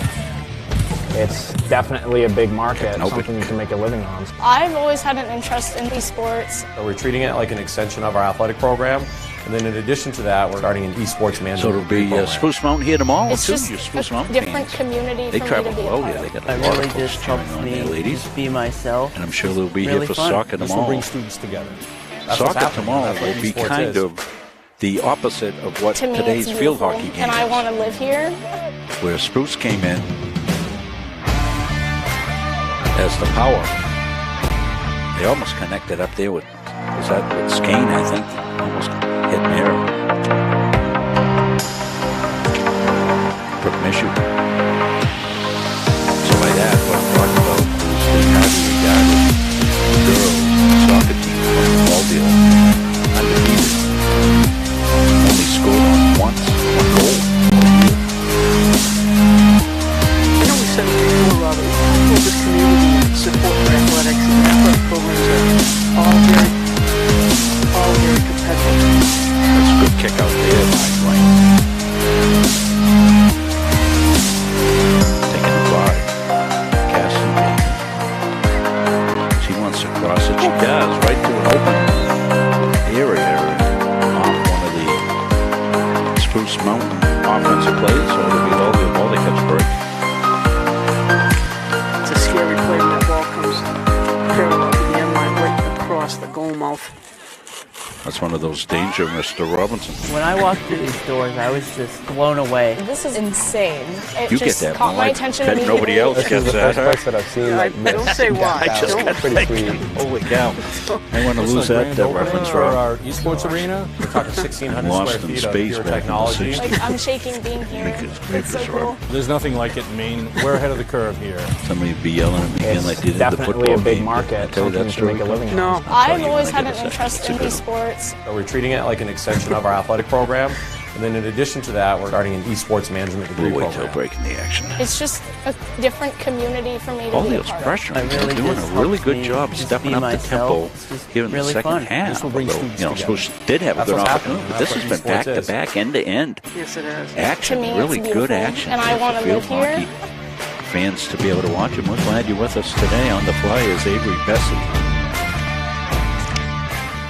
It's definitely a big market,
Nope.
something you can make a living on.
I've always had an interest in esports.
So we're treating it like an extension of our athletic program. And then in addition to that, we're starting an esports management
So it'll be
program.
Spruce Mountain here tomorrow,
It's
too.
just
Your Spruce
a
Mountain
different
fans.
community
They
for me
travel
to be a
well
part
here. They
of.
got
It
a lot
really
of folks
just
cheering
helps
on
me
there, ladies.
just be myself.
And I'm sure they'll be
Really
here for
fun.
soccer
This will
tomorrow.
bring students together. That's what's
Soccer
happening.
tomorrow
That's what
will be
esports
kind
is.
of the opposite of what
To me,
today's
it's
field
beautiful,
hockey game
and I
is,
want to live here.
where Spruce came in as the power. They almost connected up there with Skane, I think, almost hit Mary.
issue. So by that, what I'm talking about is the highly regarded girls soccer team from Walldale, undefeated, only scored on one goal.
I know we said it before, Robert. We this community and support for athletics and athletic programs are all very competitive.
That's a good kick out there by Dwayne. Taking the wide. Cassie Bacon. She wants to cross it. She does. Right to an open area off one of the Spruce Mountain offensive plays. So it'll be all the ball that gets break.
It's a scary play when that ball comes parallel to the end line right across the goal mouth.
That's one of those danger, Mr. Robinson.
When I walked through these doors, I was just blown away.
This is insane. It
You
just
get that,
caught my
Mike.
attention
Bet
immediately.
nobody else
This
gets
is the
that.
first place that I've seen like this.
Don't say why.
I just got
pretty sweet.
Holy cow. I want to lose that reference
for
for
our esports arena. We're talking 1,600
Lost
square
in
feet
space
of pure
back in the
technology.
60s.
Like, I'm shaking being here. It's so cool.
There's nothing like it in Maine. We're ahead of the curve here.
Somebody would be yelling at me again like they did the
Definitely
football
a big
game.
market.
I tell you
Something
that
you can make a
story.
living on.
No.
I've
you
always
when I
had
get
an
a
interest
second.
in
It's a good
esports.
So we're treating it like an extension of our athletic program. And then in addition to that, we're starting an esports management degree
We'll wait till
program.
breaking the action.
It's just a different community for me to
All
be a
those
part of.
pressure.
It really
They're doing
just
a really
helps
good
me
job
just
stepping
be
up the
myself.
tempo
It's just
here in the
really
second
fun.
half.
This will bring
Although,
students
Spruce
together.
did have a
That's
good
what's
opportunity,
happening.
but this
That's
has
what
been back
esports
to
is.
back, end to end.
Yes, it is.
Action,
To me,
really
it's
good
beautiful,
action.
and I
for
wanna
field
live here.
hockey fans to be able to watch it. We're glad you're with us today. On the fly is Avery Bessie.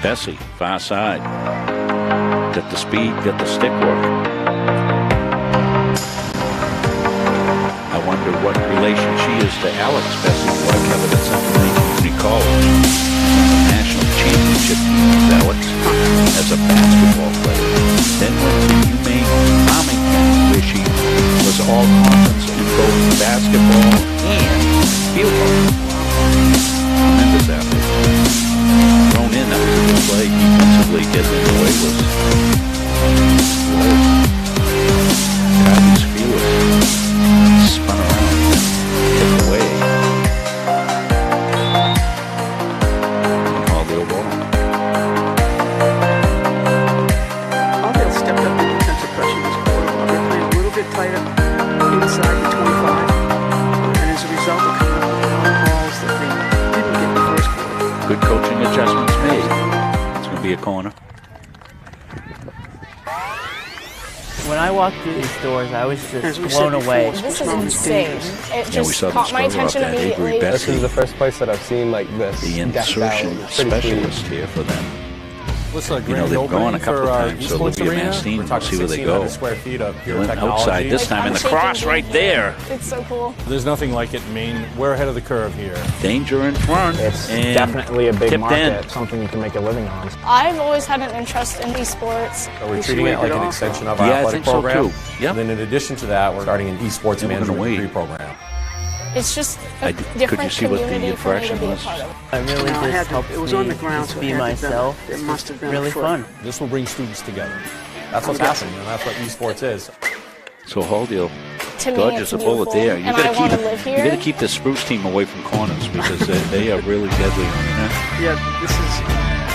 Bessie, far side. Got the speed, got the stick work. I wonder what relation she is to Alex Bessie, who I covered at Central Maine Community College. National championship team, Alex, as a basketball player. Then went to UMaine Farmington, where she was all conference in both basketball and field hockey. Tremendous athlete. Thrown in, that was a good play. Defensively, getting in the way was Kylie's field spun around, hit away. All the ball.
Aldale stepped up the defensive pressure this quarter. They're playing a little bit tighter inside the 25. And as a result, they're coming up with a lot of balls that they didn't get in the first quarter.
Good coaching adjustments made. It's going to be a corner.
When I walked through these doors, I was
As
just
we
blown
said
away.
before,
This is
Mountain's
insane.
dangerous.
It
Yeah, we
just
saw the
caught my
struggle off
attention
that Avery
immediately.
Bessie.
This is the first place that I've seen like this.
The
decked out.
insertion
It's pretty sweet.
specialist here for them.
This is a
You know,
grand
they've
opening
gone a couple
for our
times, so
esports
Olivia
arena.
Mastine,
We're talking
we'll see where they go.
1,600 square feet of
They
pure
went
technology.
outside this
Like,
time in
I'm
the
shaking
cross
being
right
here.
there.
It's so cool.
There's nothing like it in Maine. We're ahead of the curve here.
Danger in front.
It's
and
definitely a big
tipped
market.
in.
Something you can make a living on.
I've always had an interest in esports.
So we're
You
treating it
waved
like
it
an
off.
extension of our
Yeah, I
athletic
think so,
program.
too. Yep.
And then in addition to that, we're starting an esports
Yeah, we're gonna
management
wait.
degree program.
It's just a
Could you
different
see what the
community for me to
infraction
be a
was?
part of.
I really
No, I
just
had to-
helped
it was
me
on the ground,
just
so
be
it had to have been-
myself.
it must have been
really
a foot.
fun.
This will bring students together. That's what's
I'm
happening, and that's what esports is.
So Halldale
To me,
dodges
it's
a bullet
beautiful,
there. You
and
got
I
to
want
keep
to live
you got
here.
to keep the Spruce team away from corners because they are really deadly on the net.
Yeah, this is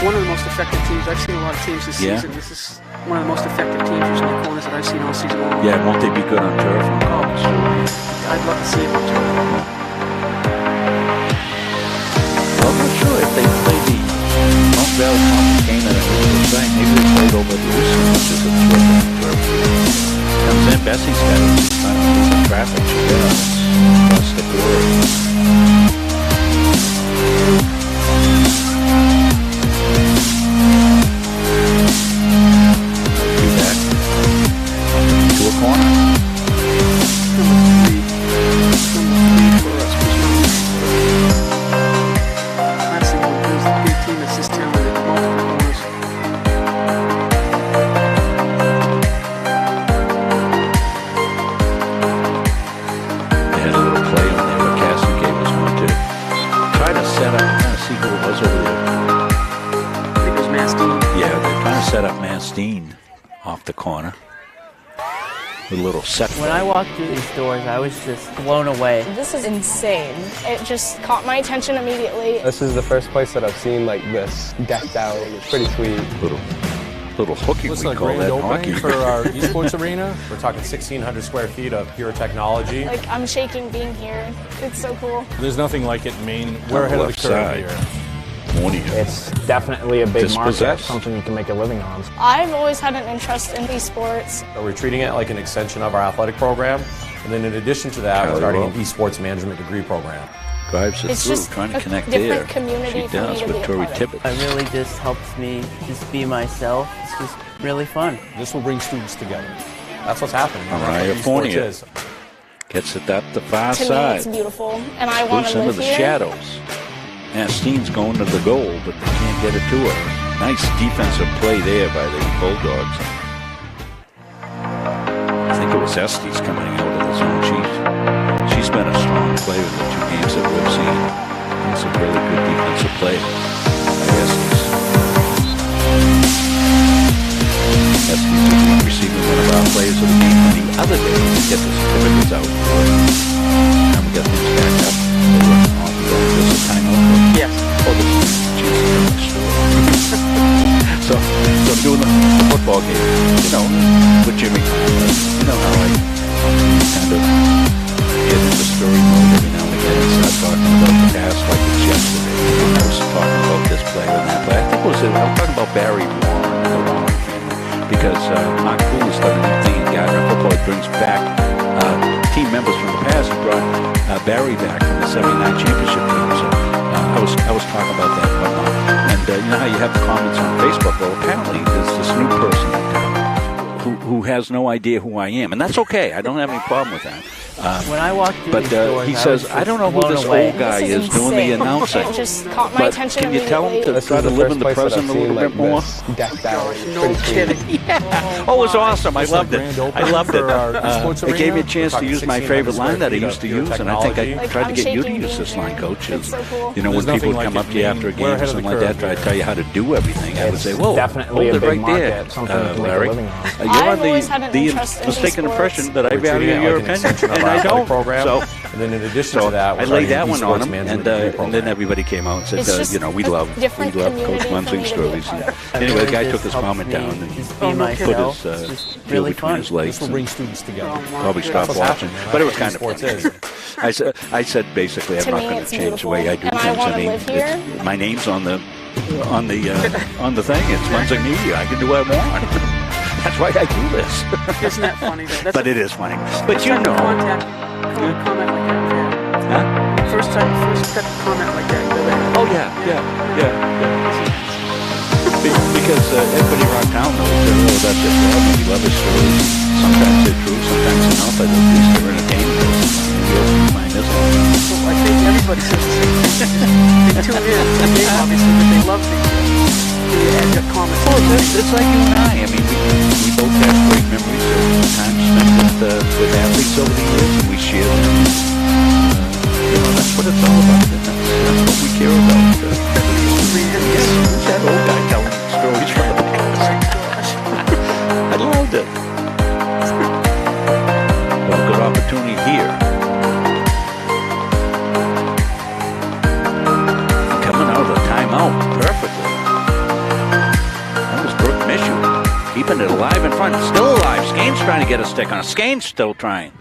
one of the most effective teams. I've seen a lot of teams this
Yeah.
season. This is one of the most effective teams using the corners that I've seen all season long.
Yeah, won't they be good on turf and cobbles too?
I'd love to see him on turf.
Well, I'm not sure if they play the Mount Valley Conference game at a neutral site. Maybe they played over the Houston, which is a terrific turf field. Comes in, Bessie's got it. She's trying to move the traffic. She does. Across the glory. Be back to a corner.
Number three for us was last thing we'll do is be a team that's this talented at multiple corners.
They had a little play on there where Cassie was going to try to set up. I'm trying to see who it was over there.
I think it was Mastine.
Yeah, they're trying to set up Mastine off the corner.
a little set.
When I walked through these doors, I was just blown away.
This is insane. It just caught my attention immediately.
This is the first place that I've seen like this decked out. It's pretty sweet.
Little hooky,
This is
we
a
call
grand
that
opening
hockey.
for our esports arena. We're talking 1,600 square feet of pure technology.
Like, I'm shaking being here. It's so cool.
There's nothing like it in Maine. We're ahead of the
left
curve
side.
here.
It's definitely a big market,
Dispossessed.
something you can make a living on.
I've always had an interest in these sports.
So we're treating it like an extension of our athletic program. And then in addition to that, we're starting an esports management degree program.
Drives it
It's
through,
just
trying to
a
connect
different
there.
community
She
for me
does
to
with
be a
Tori
part of.
Tibbetts.
It really just helps me just be myself. It's just really fun.
This will bring students together. That's what's happening.
Mariah
That's what esports
Fournier
is.
gets it up the far
To me,
side.
it's beautiful, and I want
Loose
to
into
live
the
here.
shadows. Steen's going to the goal, but they can't get it to her. Nice defensive play there by the Bulldogs. I think it was Estes coming out of the zone. She's been a strong player in the 2 games that we've seen. It's a really good defensive play by Estes. Estes will be receiving one of our players of the game on the other day to get the certificates out. Now we got things back up. There's a timeout.
Yes.
Oh, this is so I'm doing the football game, with Jimmy. You know how I kind of get into story mode every now and again and start talking about the past, like it's yesterday. I was talking about this player and that player. I think I was talking about Barry Warren, the Warren family, because Mark Poole has done a new thing in Gardner football. It brings back team members from the past. He brought Barry back from the '79 championship team. So I was talking about that and whatnot. And you know how you have the comments on Facebook? Well, apparently there's this new person in town who has no idea who I am, and that's okay. I don't have any problem with that.
When I walked through
But
these doors,
he
I
says,
was
I don't know who
blown
this
away.
old guy
This
is doing the
insane.
announcing.
It just caught my
But
attention
can you tell him
immediately.
to try to live in the present a little bit more?
Decked out.
No kidding.
Oh, it was awesome. I loved it.
grand opening
I loved
for our
it.
esports
It gave me a
arena.
chance
We're
to use
talking
my
1,600
favorite line that I
square
used to
feet of
use, and I think I
Like,
tried to
I'm
get you to
shaking
use this
being
line,
here.
Coach.
It's so cool.
You know, when
There's
people
nothing
would come
like
up
it,
to you after a
We're
game or
ahead of
something
the
like that,
curve
try to
here.
tell you how to do everything, I would say, whoa,
definitely
hold
a
it
big
right there,
market, something you can make a
Larry.
living on.
You're
I've
on
always had an
the
interest in
mistaken
esports.
impression that I
We're treating
value
it
your
like an
opinion,
extension of
and
our
I
athletic
don't.
program.
So,
And then in addition to that, we're
I laid
starting
that
an
one on
esports
him,
management
and
degree
then
program.
everybody came out and
It's
said,
just
we
a
love
different
Coach
community for
Munzing's
me to be a
stories.
part of.
Anyway, the guy
It
took
just
his
helps
helmet
me
down and
just
put
be myself.
his
It's just
heel
really
between
fun.
his legs
This will
and
bring students together.
probably
That's
stop
what's
watching.
happening, man.
But it was
That's
kind
what
of
esports is.
I said basically I'm
To
not
me,
going to
it's
change the way I do
beautiful, and I
things.
wanna live here.
My name's on the thing. It's Munzing Media. I can do what I want. That's why I do this.
Isn't that funny? Though? That's
But it is funny. But
first
you
time
know,
comment like that.
huh?
First type of comment like that. You've ever had.
Oh yeah. Because everybody around town knows that's their job. We love his stories. Sometimes they're true, sometimes they're not, but at least they're entertaining. You'll find this one.
So I think everybody says the same thing. They tune in to the game, obviously, but they love the comments.
Well, it's like you and I. I mean, we both have great memories of time spent with athletes over the years, and we share them. That's what it's all about. And that's what we care about. Yes, that old guy telling stories from the past. I loved it. Well, good opportunity here. Coming out of the timeout perfectly. That was Brooke Mishu. Keeping it alive in front. Still alive. Skane's trying to get a stick on it. Skane's still trying.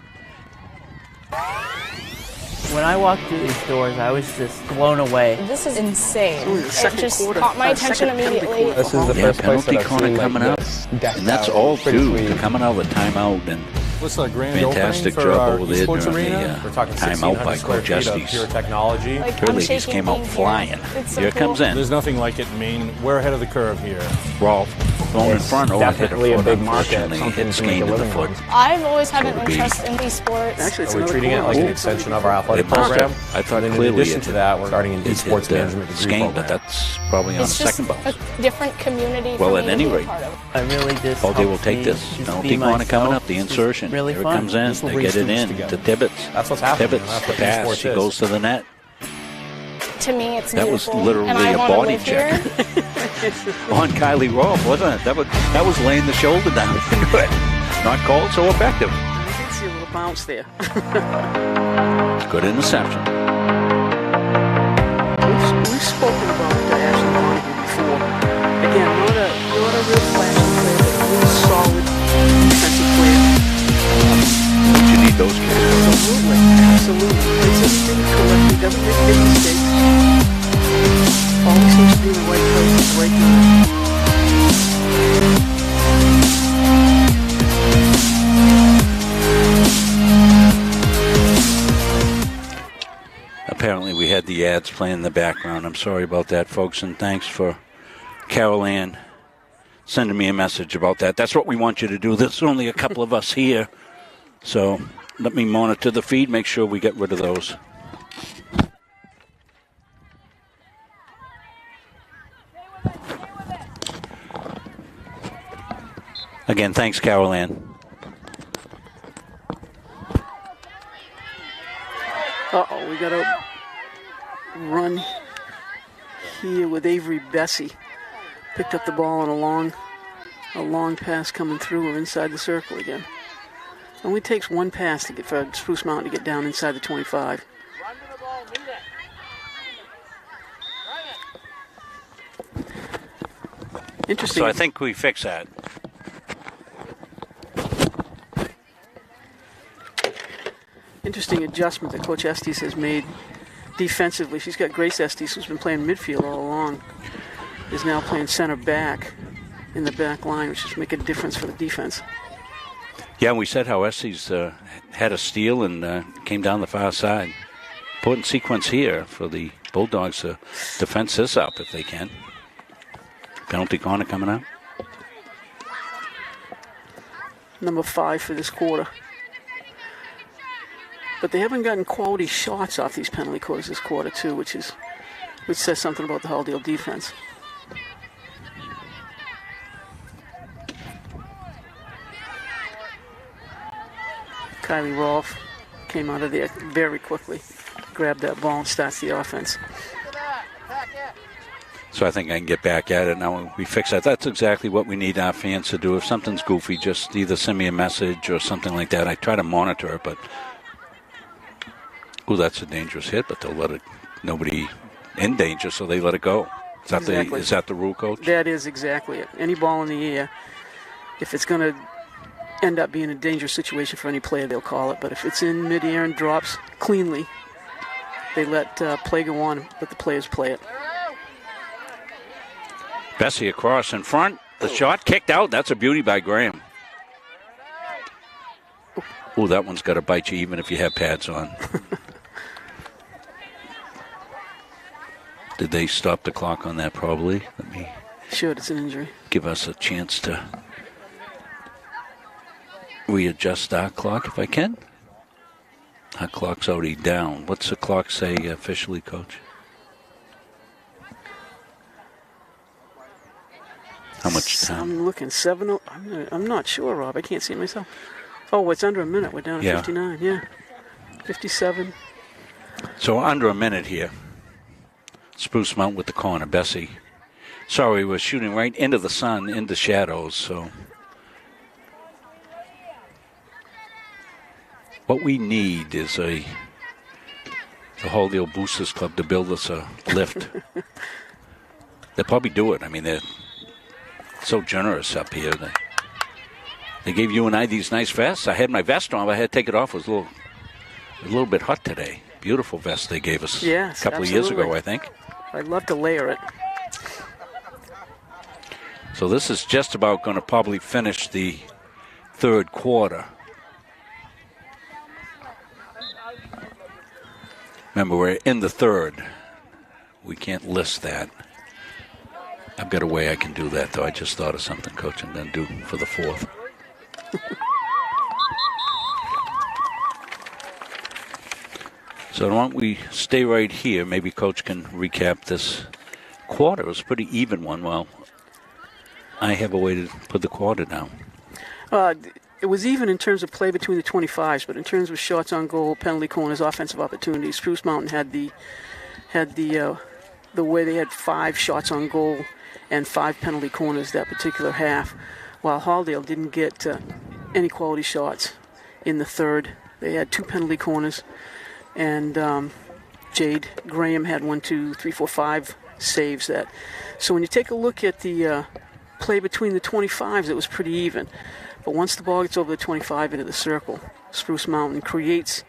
When I walked through these doors, I was just blown away.
This is insane.
Ooh, the
It
second
just
quarter.
caught my attention
Second penalty
immediately.
quarter.
This is the
Yeah,
first place
penalty
that I've
corner
seen
coming
like
up.
this decked
And that's
out.
all
It's pretty
due
sweet.
to coming out of the timeout and
This is a grand
fantastic
opening for
job
our
over there
esports
during
arena.
the
We're talking
timeout by
1,600 square
Coach
feet of
Estes.
pure technology.
Like,
Her
I'm
ladies
shaking
came out
being
flying.
It's so
Here it
cool.
comes in.
There's nothing like it in Maine. We're ahead of the curve here.
Rolf going in
It's
front. Oh,
definitely
hit
a
her foot,
big market,
unfortunately.
something
Hit
you can make
Skane
a
in the
living
foot.
on.
I've always had
So
an
to be-
interest in these sports.
Actually, it's
So we're
another
treating it
corner.
like an
Oh,
extension of our athletic
It must have.
program.
I thought
and then in
clearly
addition
it
to
did.
that, we're starting an
It
esports
hit,
management degree
Skane,
program.
but that's probably on
It's
the
just
second bounce.
a different community
Well,
for
at
me
any
to be a
rate.
part of.
I really just
Oh, they will
helps
take
me
this.
just
Penalty
be
corner coming
myself.
up. The
It's just
insertion.
really
Here it
fun.
comes in.
This will
They
bring
get it
students
in
together.
to Tibbetts.
That's what's happening.
Tibbetts,
That's
the
what
pass.
esports
He
is.
goes to the net.
To me, it's
That was
beautiful.
literally
and I
a
wanna
body
live
check.
here.
On Kylie Rolfe, wasn't it? That was laying the shoulder down into it. not called, so effective.
I did see a little bounce there.
Good interception.
We've spoken about Ashley Montague before. Again, not a real flashy player, but a really solid defensive player.
But you need those kids.
Absolutely. Plays everything correctly, doesn't make big mistakes. Always seems to be in the right place at the right time.
Apparently we had the ads playing in the background. I'm sorry about that, folks, and thanks for Carol Ann sending me a message about that. That's what we want you to do. There's only a couple of us here, so let me monitor the feed, make sure we get rid of those. Again, thanks, Carol Ann.
Uh-oh, we got a run here with Avery Bessie. Picked up the ball on a long pass coming through. We're inside the circle again. Only takes one pass to get for Spruce Mountain to get down inside the 25. Interesting.
So I think we fix that.
Interesting adjustment that Coach Estes has made defensively. She's got Grace Estes, who's been playing midfield all along, is now playing center back in the back line, which is making a difference for the defense.
Yeah, we said how Estes had a steal and came down the far side. Important sequence here for the Bulldogs to defense this up if they can. Penalty corner coming up.
Number 5 for this quarter. But they haven't gotten quality shots off these penalty corners this quarter, too, which says something about the Halldale defense. Kylie Rolfe came out of there very quickly, grabbed that ball and starts the offense.
So I think I can get back at it now when we fix that. That's exactly what we need our fans to do. If something's goofy, just either send me a message or something like that. I try to monitor it, but that's a dangerous hit, but they'll let it, nobody in danger, so they let it go. Is that the rule, Coach?
That is exactly it. Any ball in the air, if it's going to end up being a dangerous situation for any player, they'll call it. But if it's in midair and drops cleanly, they let play go on, let the players play it.
Bessie across in front. The shot kicked out. That's a beauty by Graham. Oh, that one's got to bite you even if you have pads on. Did they stop the clock on that? Probably. Let me.
Sure, it's an injury.
Give us a chance to readjust our clock if I can. Our clock's already down. What's the clock say officially, Coach? How much time?
I'm looking 7. I'm not sure, Rob. I can't see it myself. Oh, it's under a minute. We're down to 59. Yeah, 57.
So under a minute here. Spruce Mountain with the corner. Bessie. Sorry, we're shooting right into the sun, into shadows. So what we need is the Halldale Boosters Club to build us a lift. They'll probably do it. I mean, they're so generous up here. They gave you and I these nice vests. I had my vest on, but I had to take it off. It was a little bit hot today. Beautiful vest they gave us a couple of years ago, I think.
I'd love to layer it.
So this is just about going to probably finish the third quarter. Remember, we're in the third. We can't list that. I've got a way I can do that, though. I just thought of something, Coach, I'm going to do for the fourth. So why don't we stay right here? Maybe Coach can recap this quarter. It was a pretty even one. Well, I have a way to put the quarter down.
It was even in terms of play between the 25s, but in terms of shots on goal, penalty corners, offensive opportunities, Spruce Mountain had the way they had 5 shots on goal and 5 penalty corners that particular half, while Halldale didn't get any quality shots in the third. They had 2 penalty corners, and Jade Graham had 5 saves that. So when you take a look at the play between the 25s, it was pretty even. But once the ball gets over the 25 into the circle, Spruce Mountain created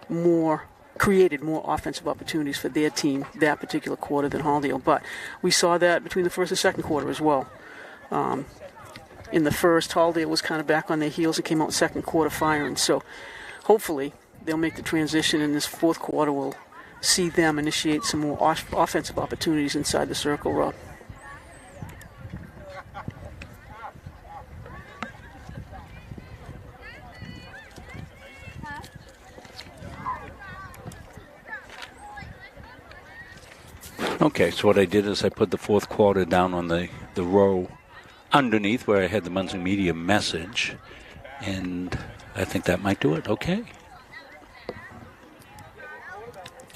more offensive opportunities for their team that particular quarter than Halldale. But we saw that between the first and second quarter as well. In the first, Halldale was kind of back on their heels and came out second quarter firing. So hopefully they'll make the transition in this fourth quarter. We'll see them initiate some more offensive opportunities inside the circle, Rob.
Okay, so what I did is I put the fourth quarter down on the row underneath where I had the Munson Media message, and I think that might do it. Okay.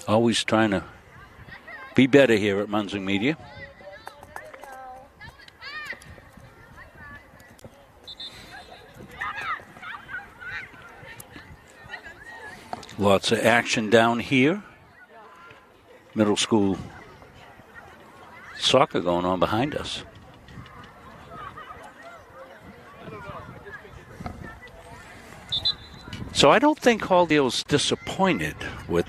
Always trying to be better here at Munson Media. Lots of action down here. Middle school soccer going on behind us. So I don't think Halldale's disappointed with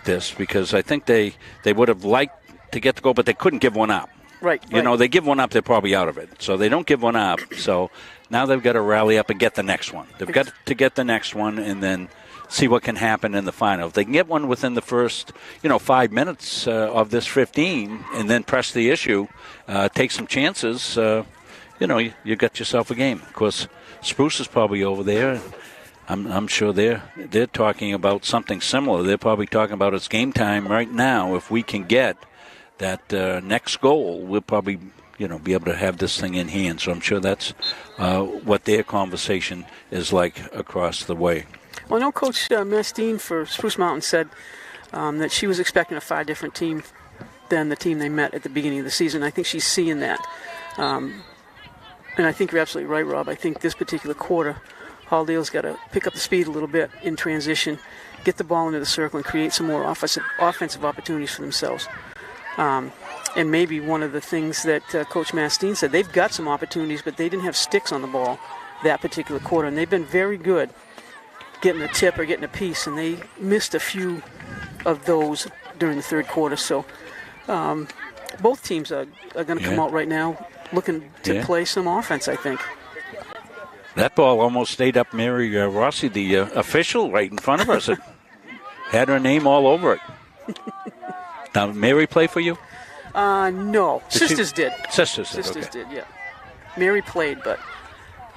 this, because I think they would have liked to get the goal, but they couldn't give one up.
Right.
You know, they give one up, they're probably out of it. So they don't give one up. So now they've got to rally up and get the next one. They've got to get the next one and then see what can happen in the final. If they can get one within the first, 5 minutes of this 15 and then press the issue, take some chances, you got yourself a game. Of course, Spruce is probably over there. I'm sure they're talking about something similar. They're probably talking about it's game time right now. If we can get that next goal, we'll probably be able to have this thing in hand. So I'm sure that's what their conversation is like across the way.
Well, I know Coach Mastine for Spruce Mountain said that she was expecting a far different team than the team they met at the beginning of the season. I think she's seeing that. And I think you're absolutely right, Rob. I think this particular quarter, Halldale's got to pick up the speed a little bit in transition, get the ball into the circle, and create some more offensive opportunities for themselves. And maybe one of the things that Coach Mastine said, they've got some opportunities, but they didn't have sticks on the ball that particular quarter, and they've been very good getting a tip or getting a piece, and they missed a few of those during the third quarter. So both teams are going to come out right now looking to play some offense, I think.
That ball almost stayed up Mary Rossi, the official, right in front of us. It had her name all over it. Now, Mary play for you?
No. Sisters did.
Sisters
did, yeah. Mary played, but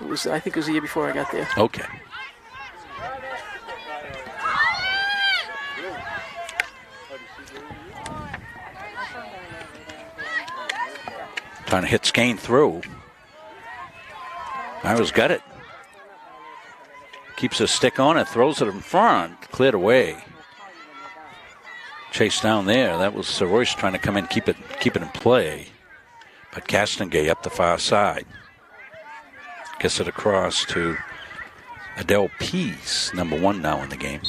I think it was the year before I got there.
Okay. Trying to hit Skane through. Myra's got it. Keeps his stick on it, throws it in front, cleared away. Chase down there. That was Royce trying to come in, keep it in play. But Castengay up the far side. Gets it across to Adele Peace, number 1 now in the game.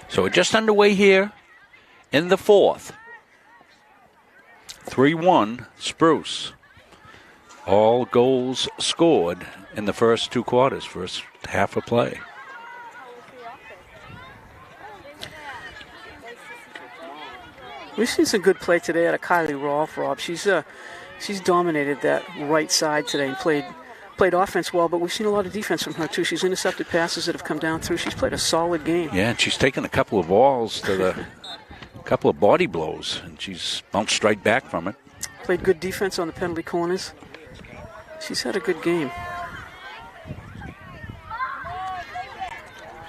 So we're just underway here in the fourth. 3-1 Spruce. All goals scored in the first 2 quarters, first half of play.
We've seen some good play today out of Kylie Rolfe, Rob. She's dominated that right side today and played offense well, but we've seen a lot of defense from her too. She's intercepted passes that have come down through. She's played a solid game.
Yeah, and she's taken a couple of balls to the couple of body blows, and she's bounced right back from it.
Played good defense on the penalty corners. She's had a good game.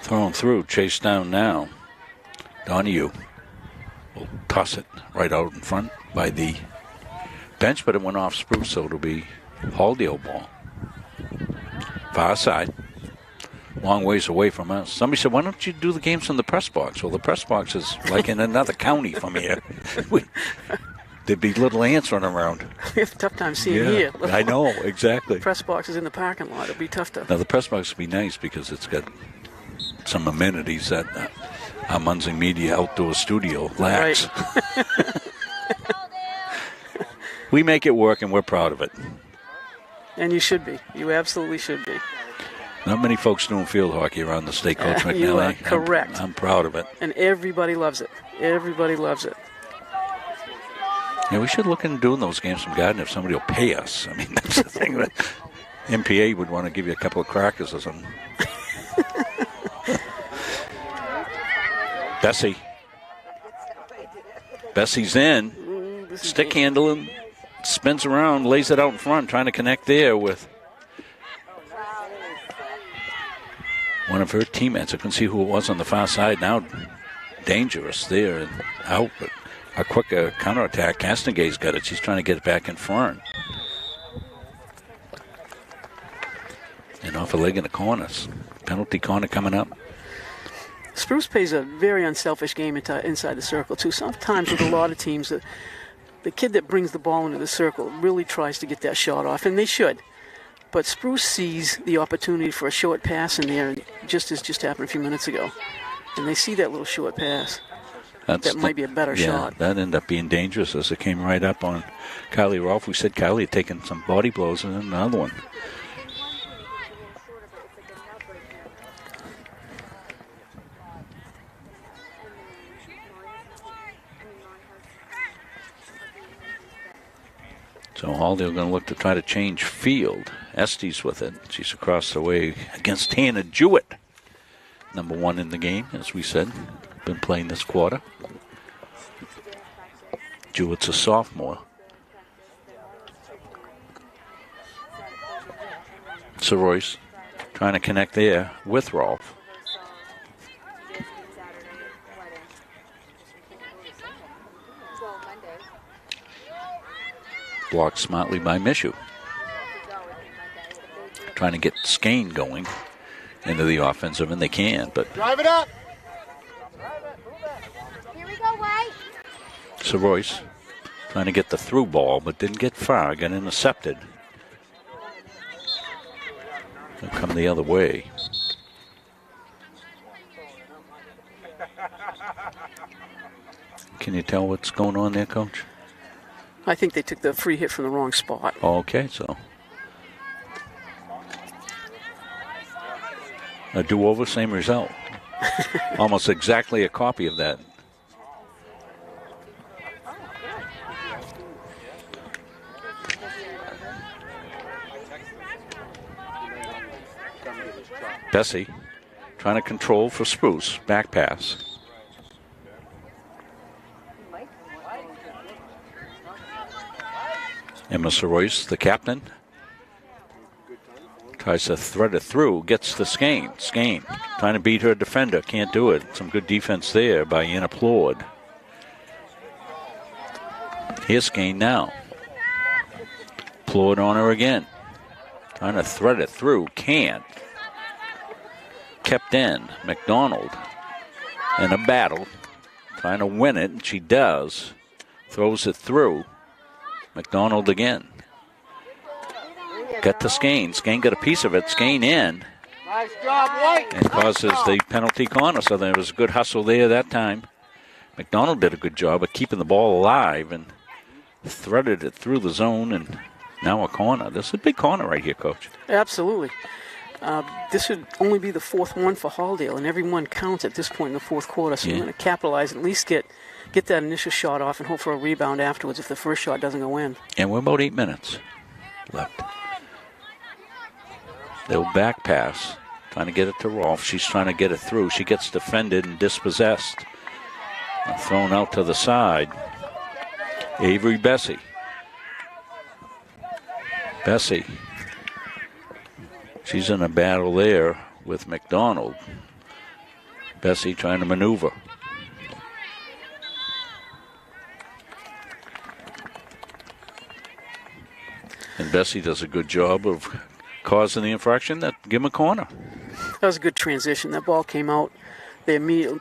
Thrown through, chased down now. Donahue will toss it right out in front by the bench, but it went off Spruce, so it'll be Halldale ball. Far side. long ways away from us. Somebody said, why don't you do the games from the press box? Well, the press box is like in another county from here. There'd be little ants running around.
We have a tough time seeing here.
I know, exactly.
The press box is in the parking lot. It'll be tough to...
Now, the press box would be nice because it's got some amenities that our Munzing Media outdoor studio lacks.
Right.
We make it work, and we're proud of it.
And you should be. You absolutely should be.
Not many folks doing field hockey around the state, Coach McNally.
You are correct.
I'm proud of it.
And everybody loves it. Everybody loves it.
Yeah, we should look into doing those games from Garden if somebody will pay us. I mean, that's the thing. That MPA would want to give you a couple of crackers or something. Bessie. Bessie's in. Stick handling. Spins around, lays it out in front, trying to connect there with one of her teammates. I can see who it was on the far side now. Dangerous there and out, but a quick counterattack. Castengay's got it. She's trying to get it back in front. And off a leg in the corners. Penalty corner coming up.
Spruce plays a very unselfish game inside the circle, too. Sometimes with a lot of teams, the kid that brings the ball into the circle really tries to get that shot off, and they should. But Spruce sees the opportunity for a short pass in there, just as just happened a few minutes ago. And they see that little short pass. That might be a better shot.
That ended up being dangerous as it came right up on Kylie Rolfe. We said Kylie had taken some body blows and then another one. So Halldale going to look to try to change field. Estes with it. She's across the way against Hannah Jewett. Number 1 in the game, as we said. Been playing this quarter. Jewett's a sophomore. So Royce trying to connect there with Rolfe. Blocked smartly by Mishu. Trying to get Skane going into the offensive, and they can, but
drive it up.
Here we go, White.
So Royce trying to get the through ball, but didn't get far, got intercepted. They'll come the other way. Can you tell what's going on there, Coach?
I think they took the free hit from the wrong spot.
Okay, so a do-over, same result. Almost exactly a copy of that. Bessie trying to control for Spruce. Back pass. Emma Royce, the captain, tries to thread it through, gets to Skane. Skane trying to beat her defender, can't do it. Some good defense there by Anna Plord. Here's Skane now. Plord on her again. Trying to thread it through, can't. Kept in, McDonald in a battle, trying to win it, and she does. Throws it through. McDonald again. Got to Skane. Skane got a piece of it. Skane in.
Nice job, White.
And causes the penalty corner. So there was a good hustle there that time. McDonald did a good job of keeping the ball alive and threaded it through the zone, and now a corner. This is a big corner right here, Coach.
Absolutely. This would only be the 4th one for Halldale, and every one counts at this point in the 4th quarter. So we're going to capitalize, at least get that initial shot off and hope for a rebound afterwards if the first shot doesn't go in.
And we're about 8 minutes left. They'll back pass, trying to get it to Rolfe. She's trying to get it through. She gets defended and dispossessed. And thrown out to the side. Avery Bessie. Bessie. She's in a battle there with McDonald. Bessie trying to maneuver. And Bessie does a good job of causing the infraction that give him a corner.
That was a good transition. That ball came out.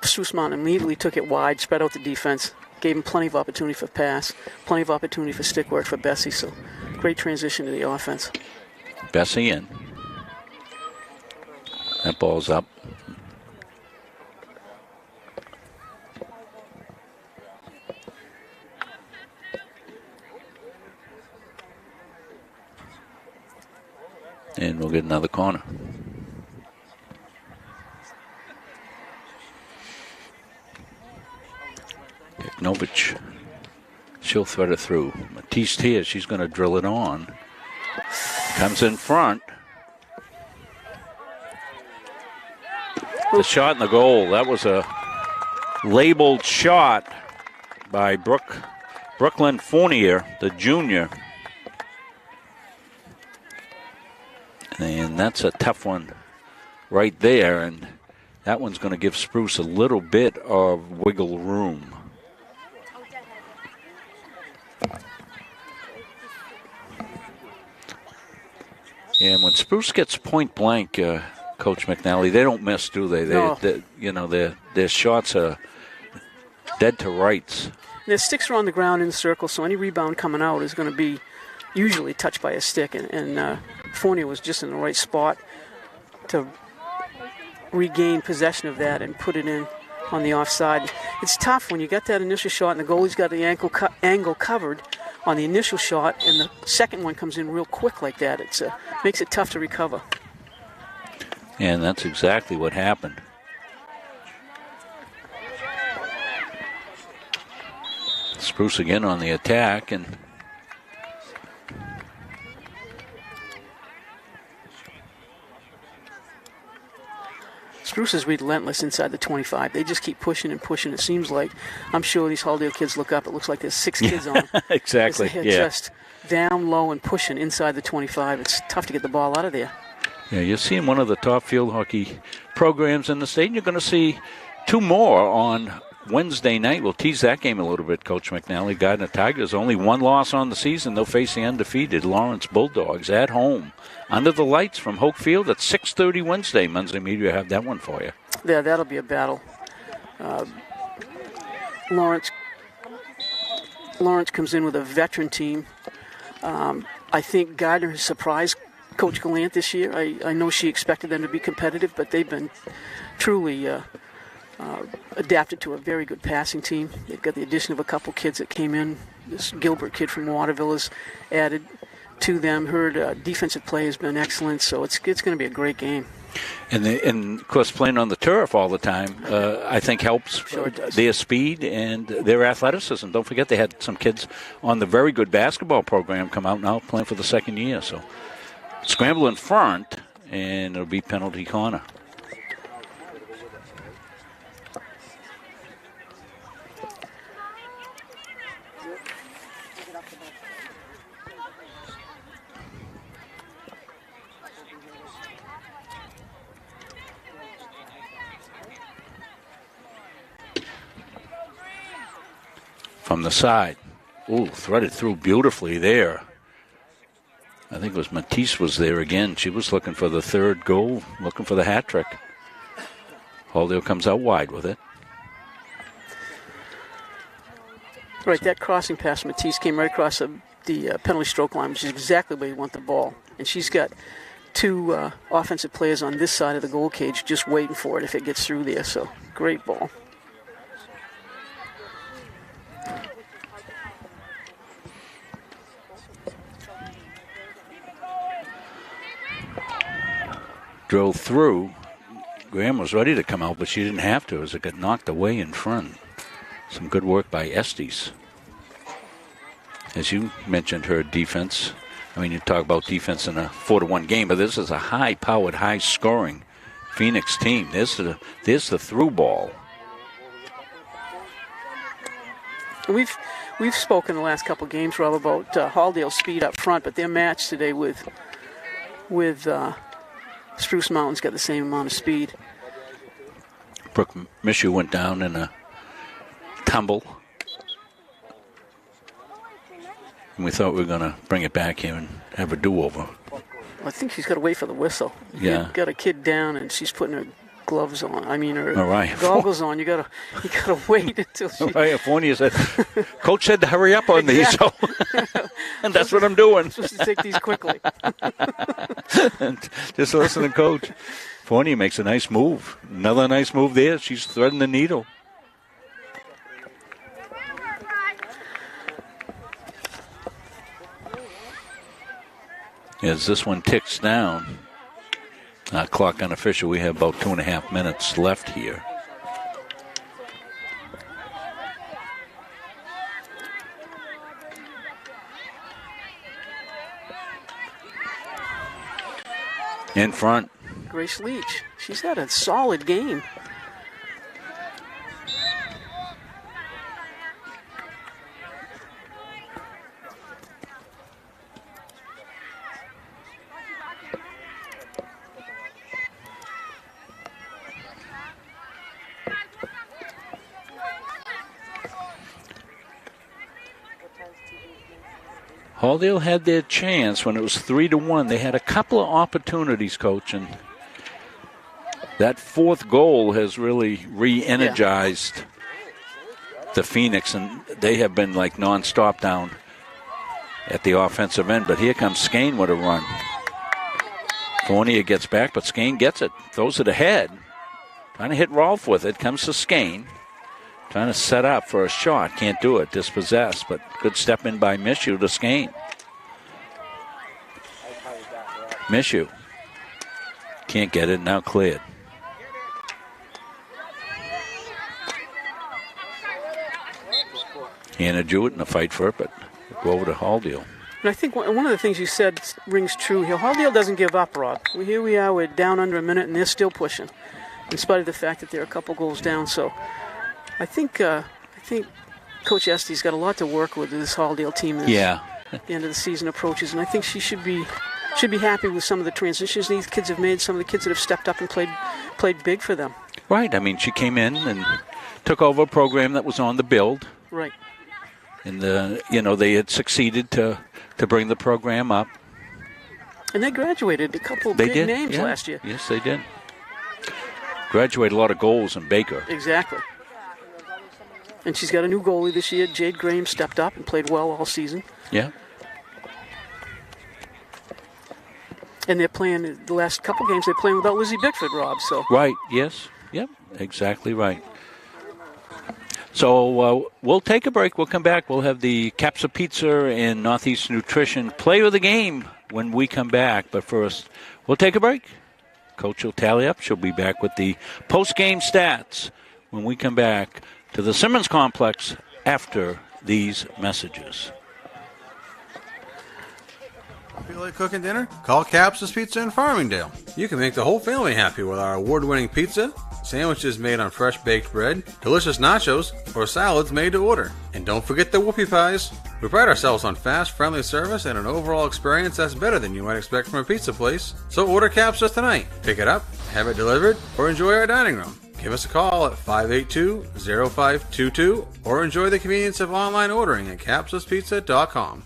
Spruce Mountain immediately took it wide, spread out the defense, gave him plenty of opportunity for pass, plenty of opportunity for stick work for Bessie. So great transition to the offense.
Bessie in. That ball's up. And we'll get another corner. Novich. She'll thread it through. Matisse here, she's going to drill it on. Comes in front. The shot in the goal. That was a labeled shot by Brooklyn Fournier, the junior. And that's a tough one right there. And that one's going to give Spruce a little bit of wiggle room. And when Spruce gets point blank, Coach McNally, they don't miss, do they?
No.
Their shots are dead to rights.
Their sticks are on the ground in the circle, so any rebound coming out is going to be usually touched by a stick. And Fournier was just in the right spot to regain possession of that and put it in on the offside. It's tough when you get that initial shot and the goalie's got the angle covered on the initial shot, and the second one comes in real quick like that. It makes it tough to recover.
And that's exactly what happened. Spruce again on the attack, and
Spruce is relentless inside the 25. They just keep pushing and pushing. It seems like, I'm sure these Halldale kids look up. It looks like there's 6 kids on them.
Exactly.
They're
Yeah.
just down low and pushing inside the 25. It's tough to get the ball out of there.
Yeah, you're seeing one of the top field hockey programs in the state, and you're going to see 2 more on Wednesday night. We'll tease that game a little bit, Coach McNally. Gardner Tigers, only 1 loss on the season. They'll face the undefeated Lawrence Bulldogs at home under the lights from Hoke Field at 6:30 Wednesday. Muncie Media have that one for you.
Yeah, that'll be a battle. Lawrence comes in with a veteran team. I think Gardner has surprised Coach Gallant this year. I know she expected them to be competitive, but they've been truly adapted to a very good passing team. They've got the addition of a couple kids that came in. This Gilbert kid from Waterville is added to them. Her defensive play has been excellent, so it's going to be a great game.
And of course, playing on the turf all the time, I think helps their speed and their athleticism. Don't forget they had some kids on the very good basketball program come out now playing for the second year. So scramble in front, and it'll be penalty corner. From the side. Ooh, threaded through beautifully there. I think it was Matisse was there again. She was looking for the 3rd goal, looking for the hat trick. Halldale comes out wide with it.
Right, that crossing pass, Matisse came right across the penalty stroke line, which is exactly where you want the ball. And she's got 2 offensive players on this side of the goal cage just waiting for it if it gets through there. So, great ball.
Drove through. Graham was ready to come out, but she didn't have to as it got knocked away in front. Some good work by Estes. As you mentioned, her defense. I mean, you talk about defense in a 4-1 game, but this is a high-powered, high-scoring Phoenix team. There's the through ball.
We've spoken the last couple of games, Rob, about Halldale's speed up front, but their match today with Spruce Mountain's got the same amount of speed.
Brooke Mishu went down in a tumble. And we thought we were going to bring it back here and have a do-over.
I think she's got to wait for the whistle.
Yeah.
You've got a kid down, and she's putting her gloves on. I mean, her
All right.
goggles on. You gotta wait until she.
Right, Fournier said, Coach said to hurry up on these, so and that's what I'm doing.
I'm supposed to take these quickly.
Just listen to Coach. Fournier makes a nice move. Another nice move there. She's threading the needle. As this one ticks down, clock unofficial, we have about 2.5 minutes left here. In front.
Grace Leach. She's had a solid game.
Halldale had their chance when it was 3-1. They had a couple of opportunities, Coach, and that fourth goal has really re-energized the Phoenix, and they have been like nonstop down at the offensive end. But here comes Skane with a run. Fournier gets back, but Skane gets it, throws it ahead. Trying to hit Rolfe with it, comes to Skane. Trying to set up for a shot. Can't do it. Dispossessed. But good step in by Mishu to Skane. Mishu. Can't get it. Now cleared. Hannah Jewett in a fight for it, but go over to Halldale.
And I think one of the things you said rings true here. Halldale doesn't give up, Rob. Here we are. We're down under a minute, and they're still pushing, in spite of the fact that they're a couple goals down. So I think Coach Estie's got a lot to work with this Halldale team as the end of the season approaches, and I think she should be happy with some of the transitions these kids have made, some of the kids that have stepped up and played big for them.
Right. I mean, she came in and took over a program that was on the build.
Right.
And they had succeeded to bring the program up.
And they graduated a couple big names last year.
Yes, they did. Graduated a lot of goals in Baker.
Exactly. And she's got a new goalie this year. Jade Graham stepped up and played well all season.
Yeah.
And they're playing the last couple games. They're playing without Lizzie Bickford, Rob. So
right. Yes. Yep. Exactly right. So we'll take a break. We'll come back. We'll have the Capsa Pizza and Northeast Nutrition play of the game when we come back. But first, we'll take a break. Coach will tally up. She'll be back with the post-game stats when we come back to the Simmons Complex after these messages.
Feel like cooking dinner? Call Capsa's Pizza in Farmingdale. You can make the whole family happy with our award-winning pizza, sandwiches made on fresh baked bread, delicious nachos, or salads made to order. And don't forget the whoopie pies. We pride ourselves on fast, friendly service and an overall experience that's better than you might expect from a pizza place. So order Capsa's tonight. Pick it up, have it delivered, or enjoy our dining room. Give us a call at 582-0522 or enjoy the convenience of online ordering at capsaspizza.com.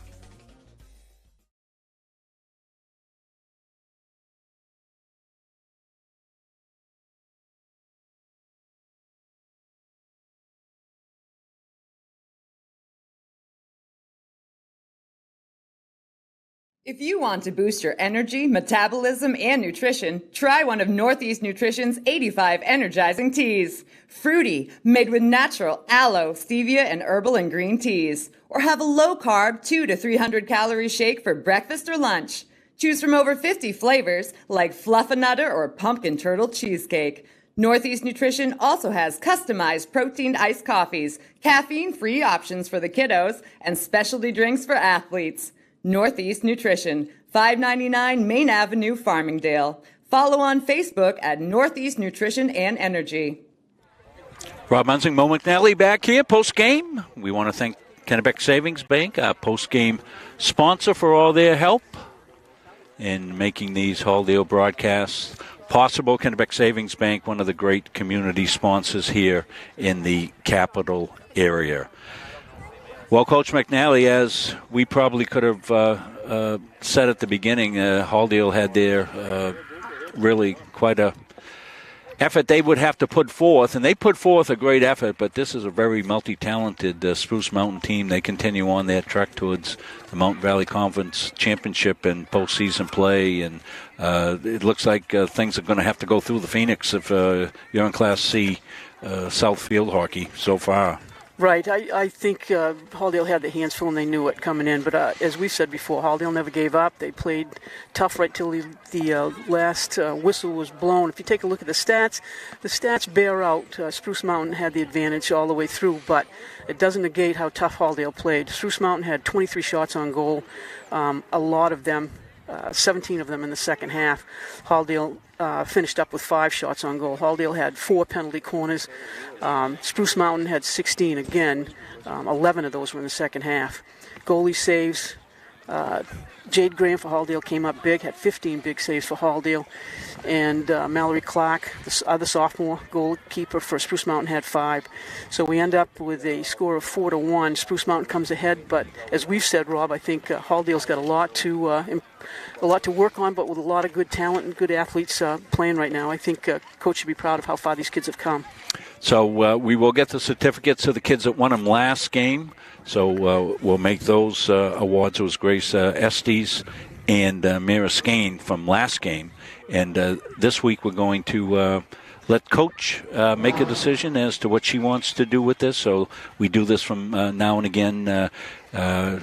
If you want to boost your energy, metabolism, and nutrition, try one of Northeast Nutrition's 85 energizing teas. Fruity, made with natural aloe, stevia, and herbal and green teas. Or have a low-carb 200 to 300 calorie shake for breakfast or lunch. Choose from over 50 flavors like Fluffernutter or Pumpkin Turtle Cheesecake. Northeast Nutrition also has customized protein iced coffees, caffeine-free options for the kiddos, and specialty drinks for athletes. Northeast Nutrition, 599 Main Avenue, Farmingdale. Follow on Facebook at Northeast Nutrition and Energy.
Rob Munsing, Mo McNally back here post-game. We want to thank Kennebec Savings Bank, our post-game sponsor, for all their help in making these Halldale broadcasts possible. Kennebec Savings Bank, one of the great community sponsors here in the capital area. Well, Coach McNally, as we probably could have said at the beginning, Halldale had their really quite a effort they would have to put forth, and they put forth a great effort, but this is a very multi-talented Spruce Mountain team. They continue on their trek towards the Mountain Valley Conference Championship and postseason play, and it looks like things are going to have to go through the Phoenix if you're in Class C South Field Hockey so far.
Right. I think Halldale had their hands full and they knew it coming in. But as we've said before, Halldale never gave up. They played tough right till the last whistle was blown. If you take a look at the stats bear out. Spruce Mountain had the advantage all the way through, but it doesn't negate how tough Halldale played. Spruce Mountain had 23 shots on goal, a lot of them, 17 of them in the second half. Halldale finished up with 5 shots on goal. Halldale had 4 penalty corners. Spruce Mountain had 16 again. 11 of those were in the second half. Goalie saves. Jade Graham for Halldale came up big, had 15 big saves for Halldale. And Mallory Clark, the other sophomore goalkeeper for Spruce Mountain, had 5. So we end up with a score of 4-1. Spruce Mountain comes ahead, but as we've said, Rob, I think Halldale's got a lot to work on, but with a lot of good talent and good athletes playing right now. I think Coach should be proud of how far these kids have come.
So we will get the certificates of the kids that won them last game. So we'll make those awards. It was Grace Estes and Mira Skane from last game. And this week we're going to let Coach make a decision as to what she wants to do with this. So we do this from now and again.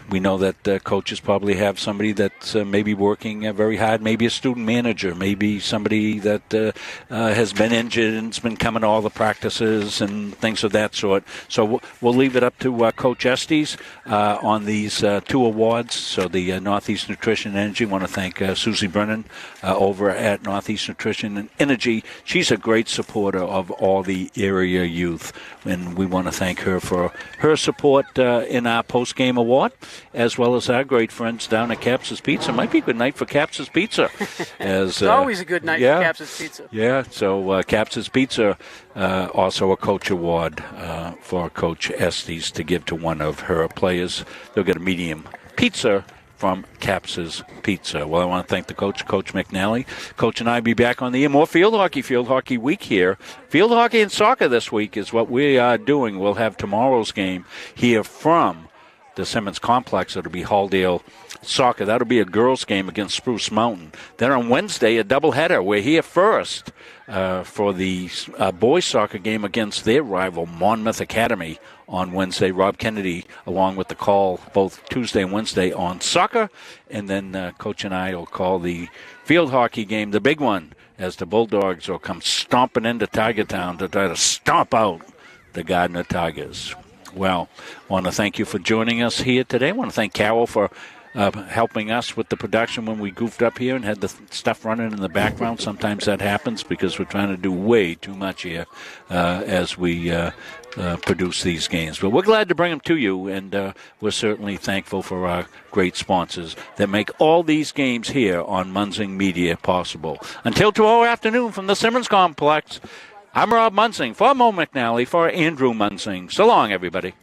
We know that coaches probably have somebody that's maybe working very hard, maybe a student manager, maybe somebody that has been injured and's been coming to all the practices and things of that sort. So we'll leave it up to Coach Estes on these 2 awards. So the Northeast Nutrition and Energy, I want to thank Susie Brennan over at Northeast Nutrition and Energy. She's a great supporter of all the area youth, and we want to thank her for her support in our post-game award, as well as our great friends down at Caps's Pizza. Might be a good night for Caps's Pizza.
It's always a good night for Caps's Pizza.
Yeah, so Caps's Pizza, also a coach award for Coach Estes to give to one of her players. They'll get a medium pizza from Caps's Pizza. Well, I want to thank the coach, Coach McNally. Coach and I will be back on the air. More Field Hockey Week here. Field hockey and soccer this week is what we are doing. We'll have tomorrow's game here from the Simmons Complex. It'll be Halldale Soccer. That'll be a girls' game against Spruce Mountain. Then on Wednesday, a doubleheader. We're here first for the boys' soccer game against their rival, Monmouth Academy, on Wednesday. Rob Kennedy, along with the call, both Tuesday and Wednesday on soccer. And then Coach and I will call the field hockey game, the big one, as the Bulldogs will come stomping into Tigertown to try to stomp out the Gardner Tigers. Well, I want to thank you for joining us here today. I want to thank Carol for helping us with the production when we goofed up here and had the stuff running in the background. Sometimes that happens because we're trying to do way too much here as we produce these games. But we're glad to bring them to you, and we're certainly thankful for our great sponsors that make all these games here on Munzing Media possible. Until tomorrow afternoon from the Simmons Complex, I'm Rob Munzing for Mo McNally, for Andrew Munzing. So long, everybody.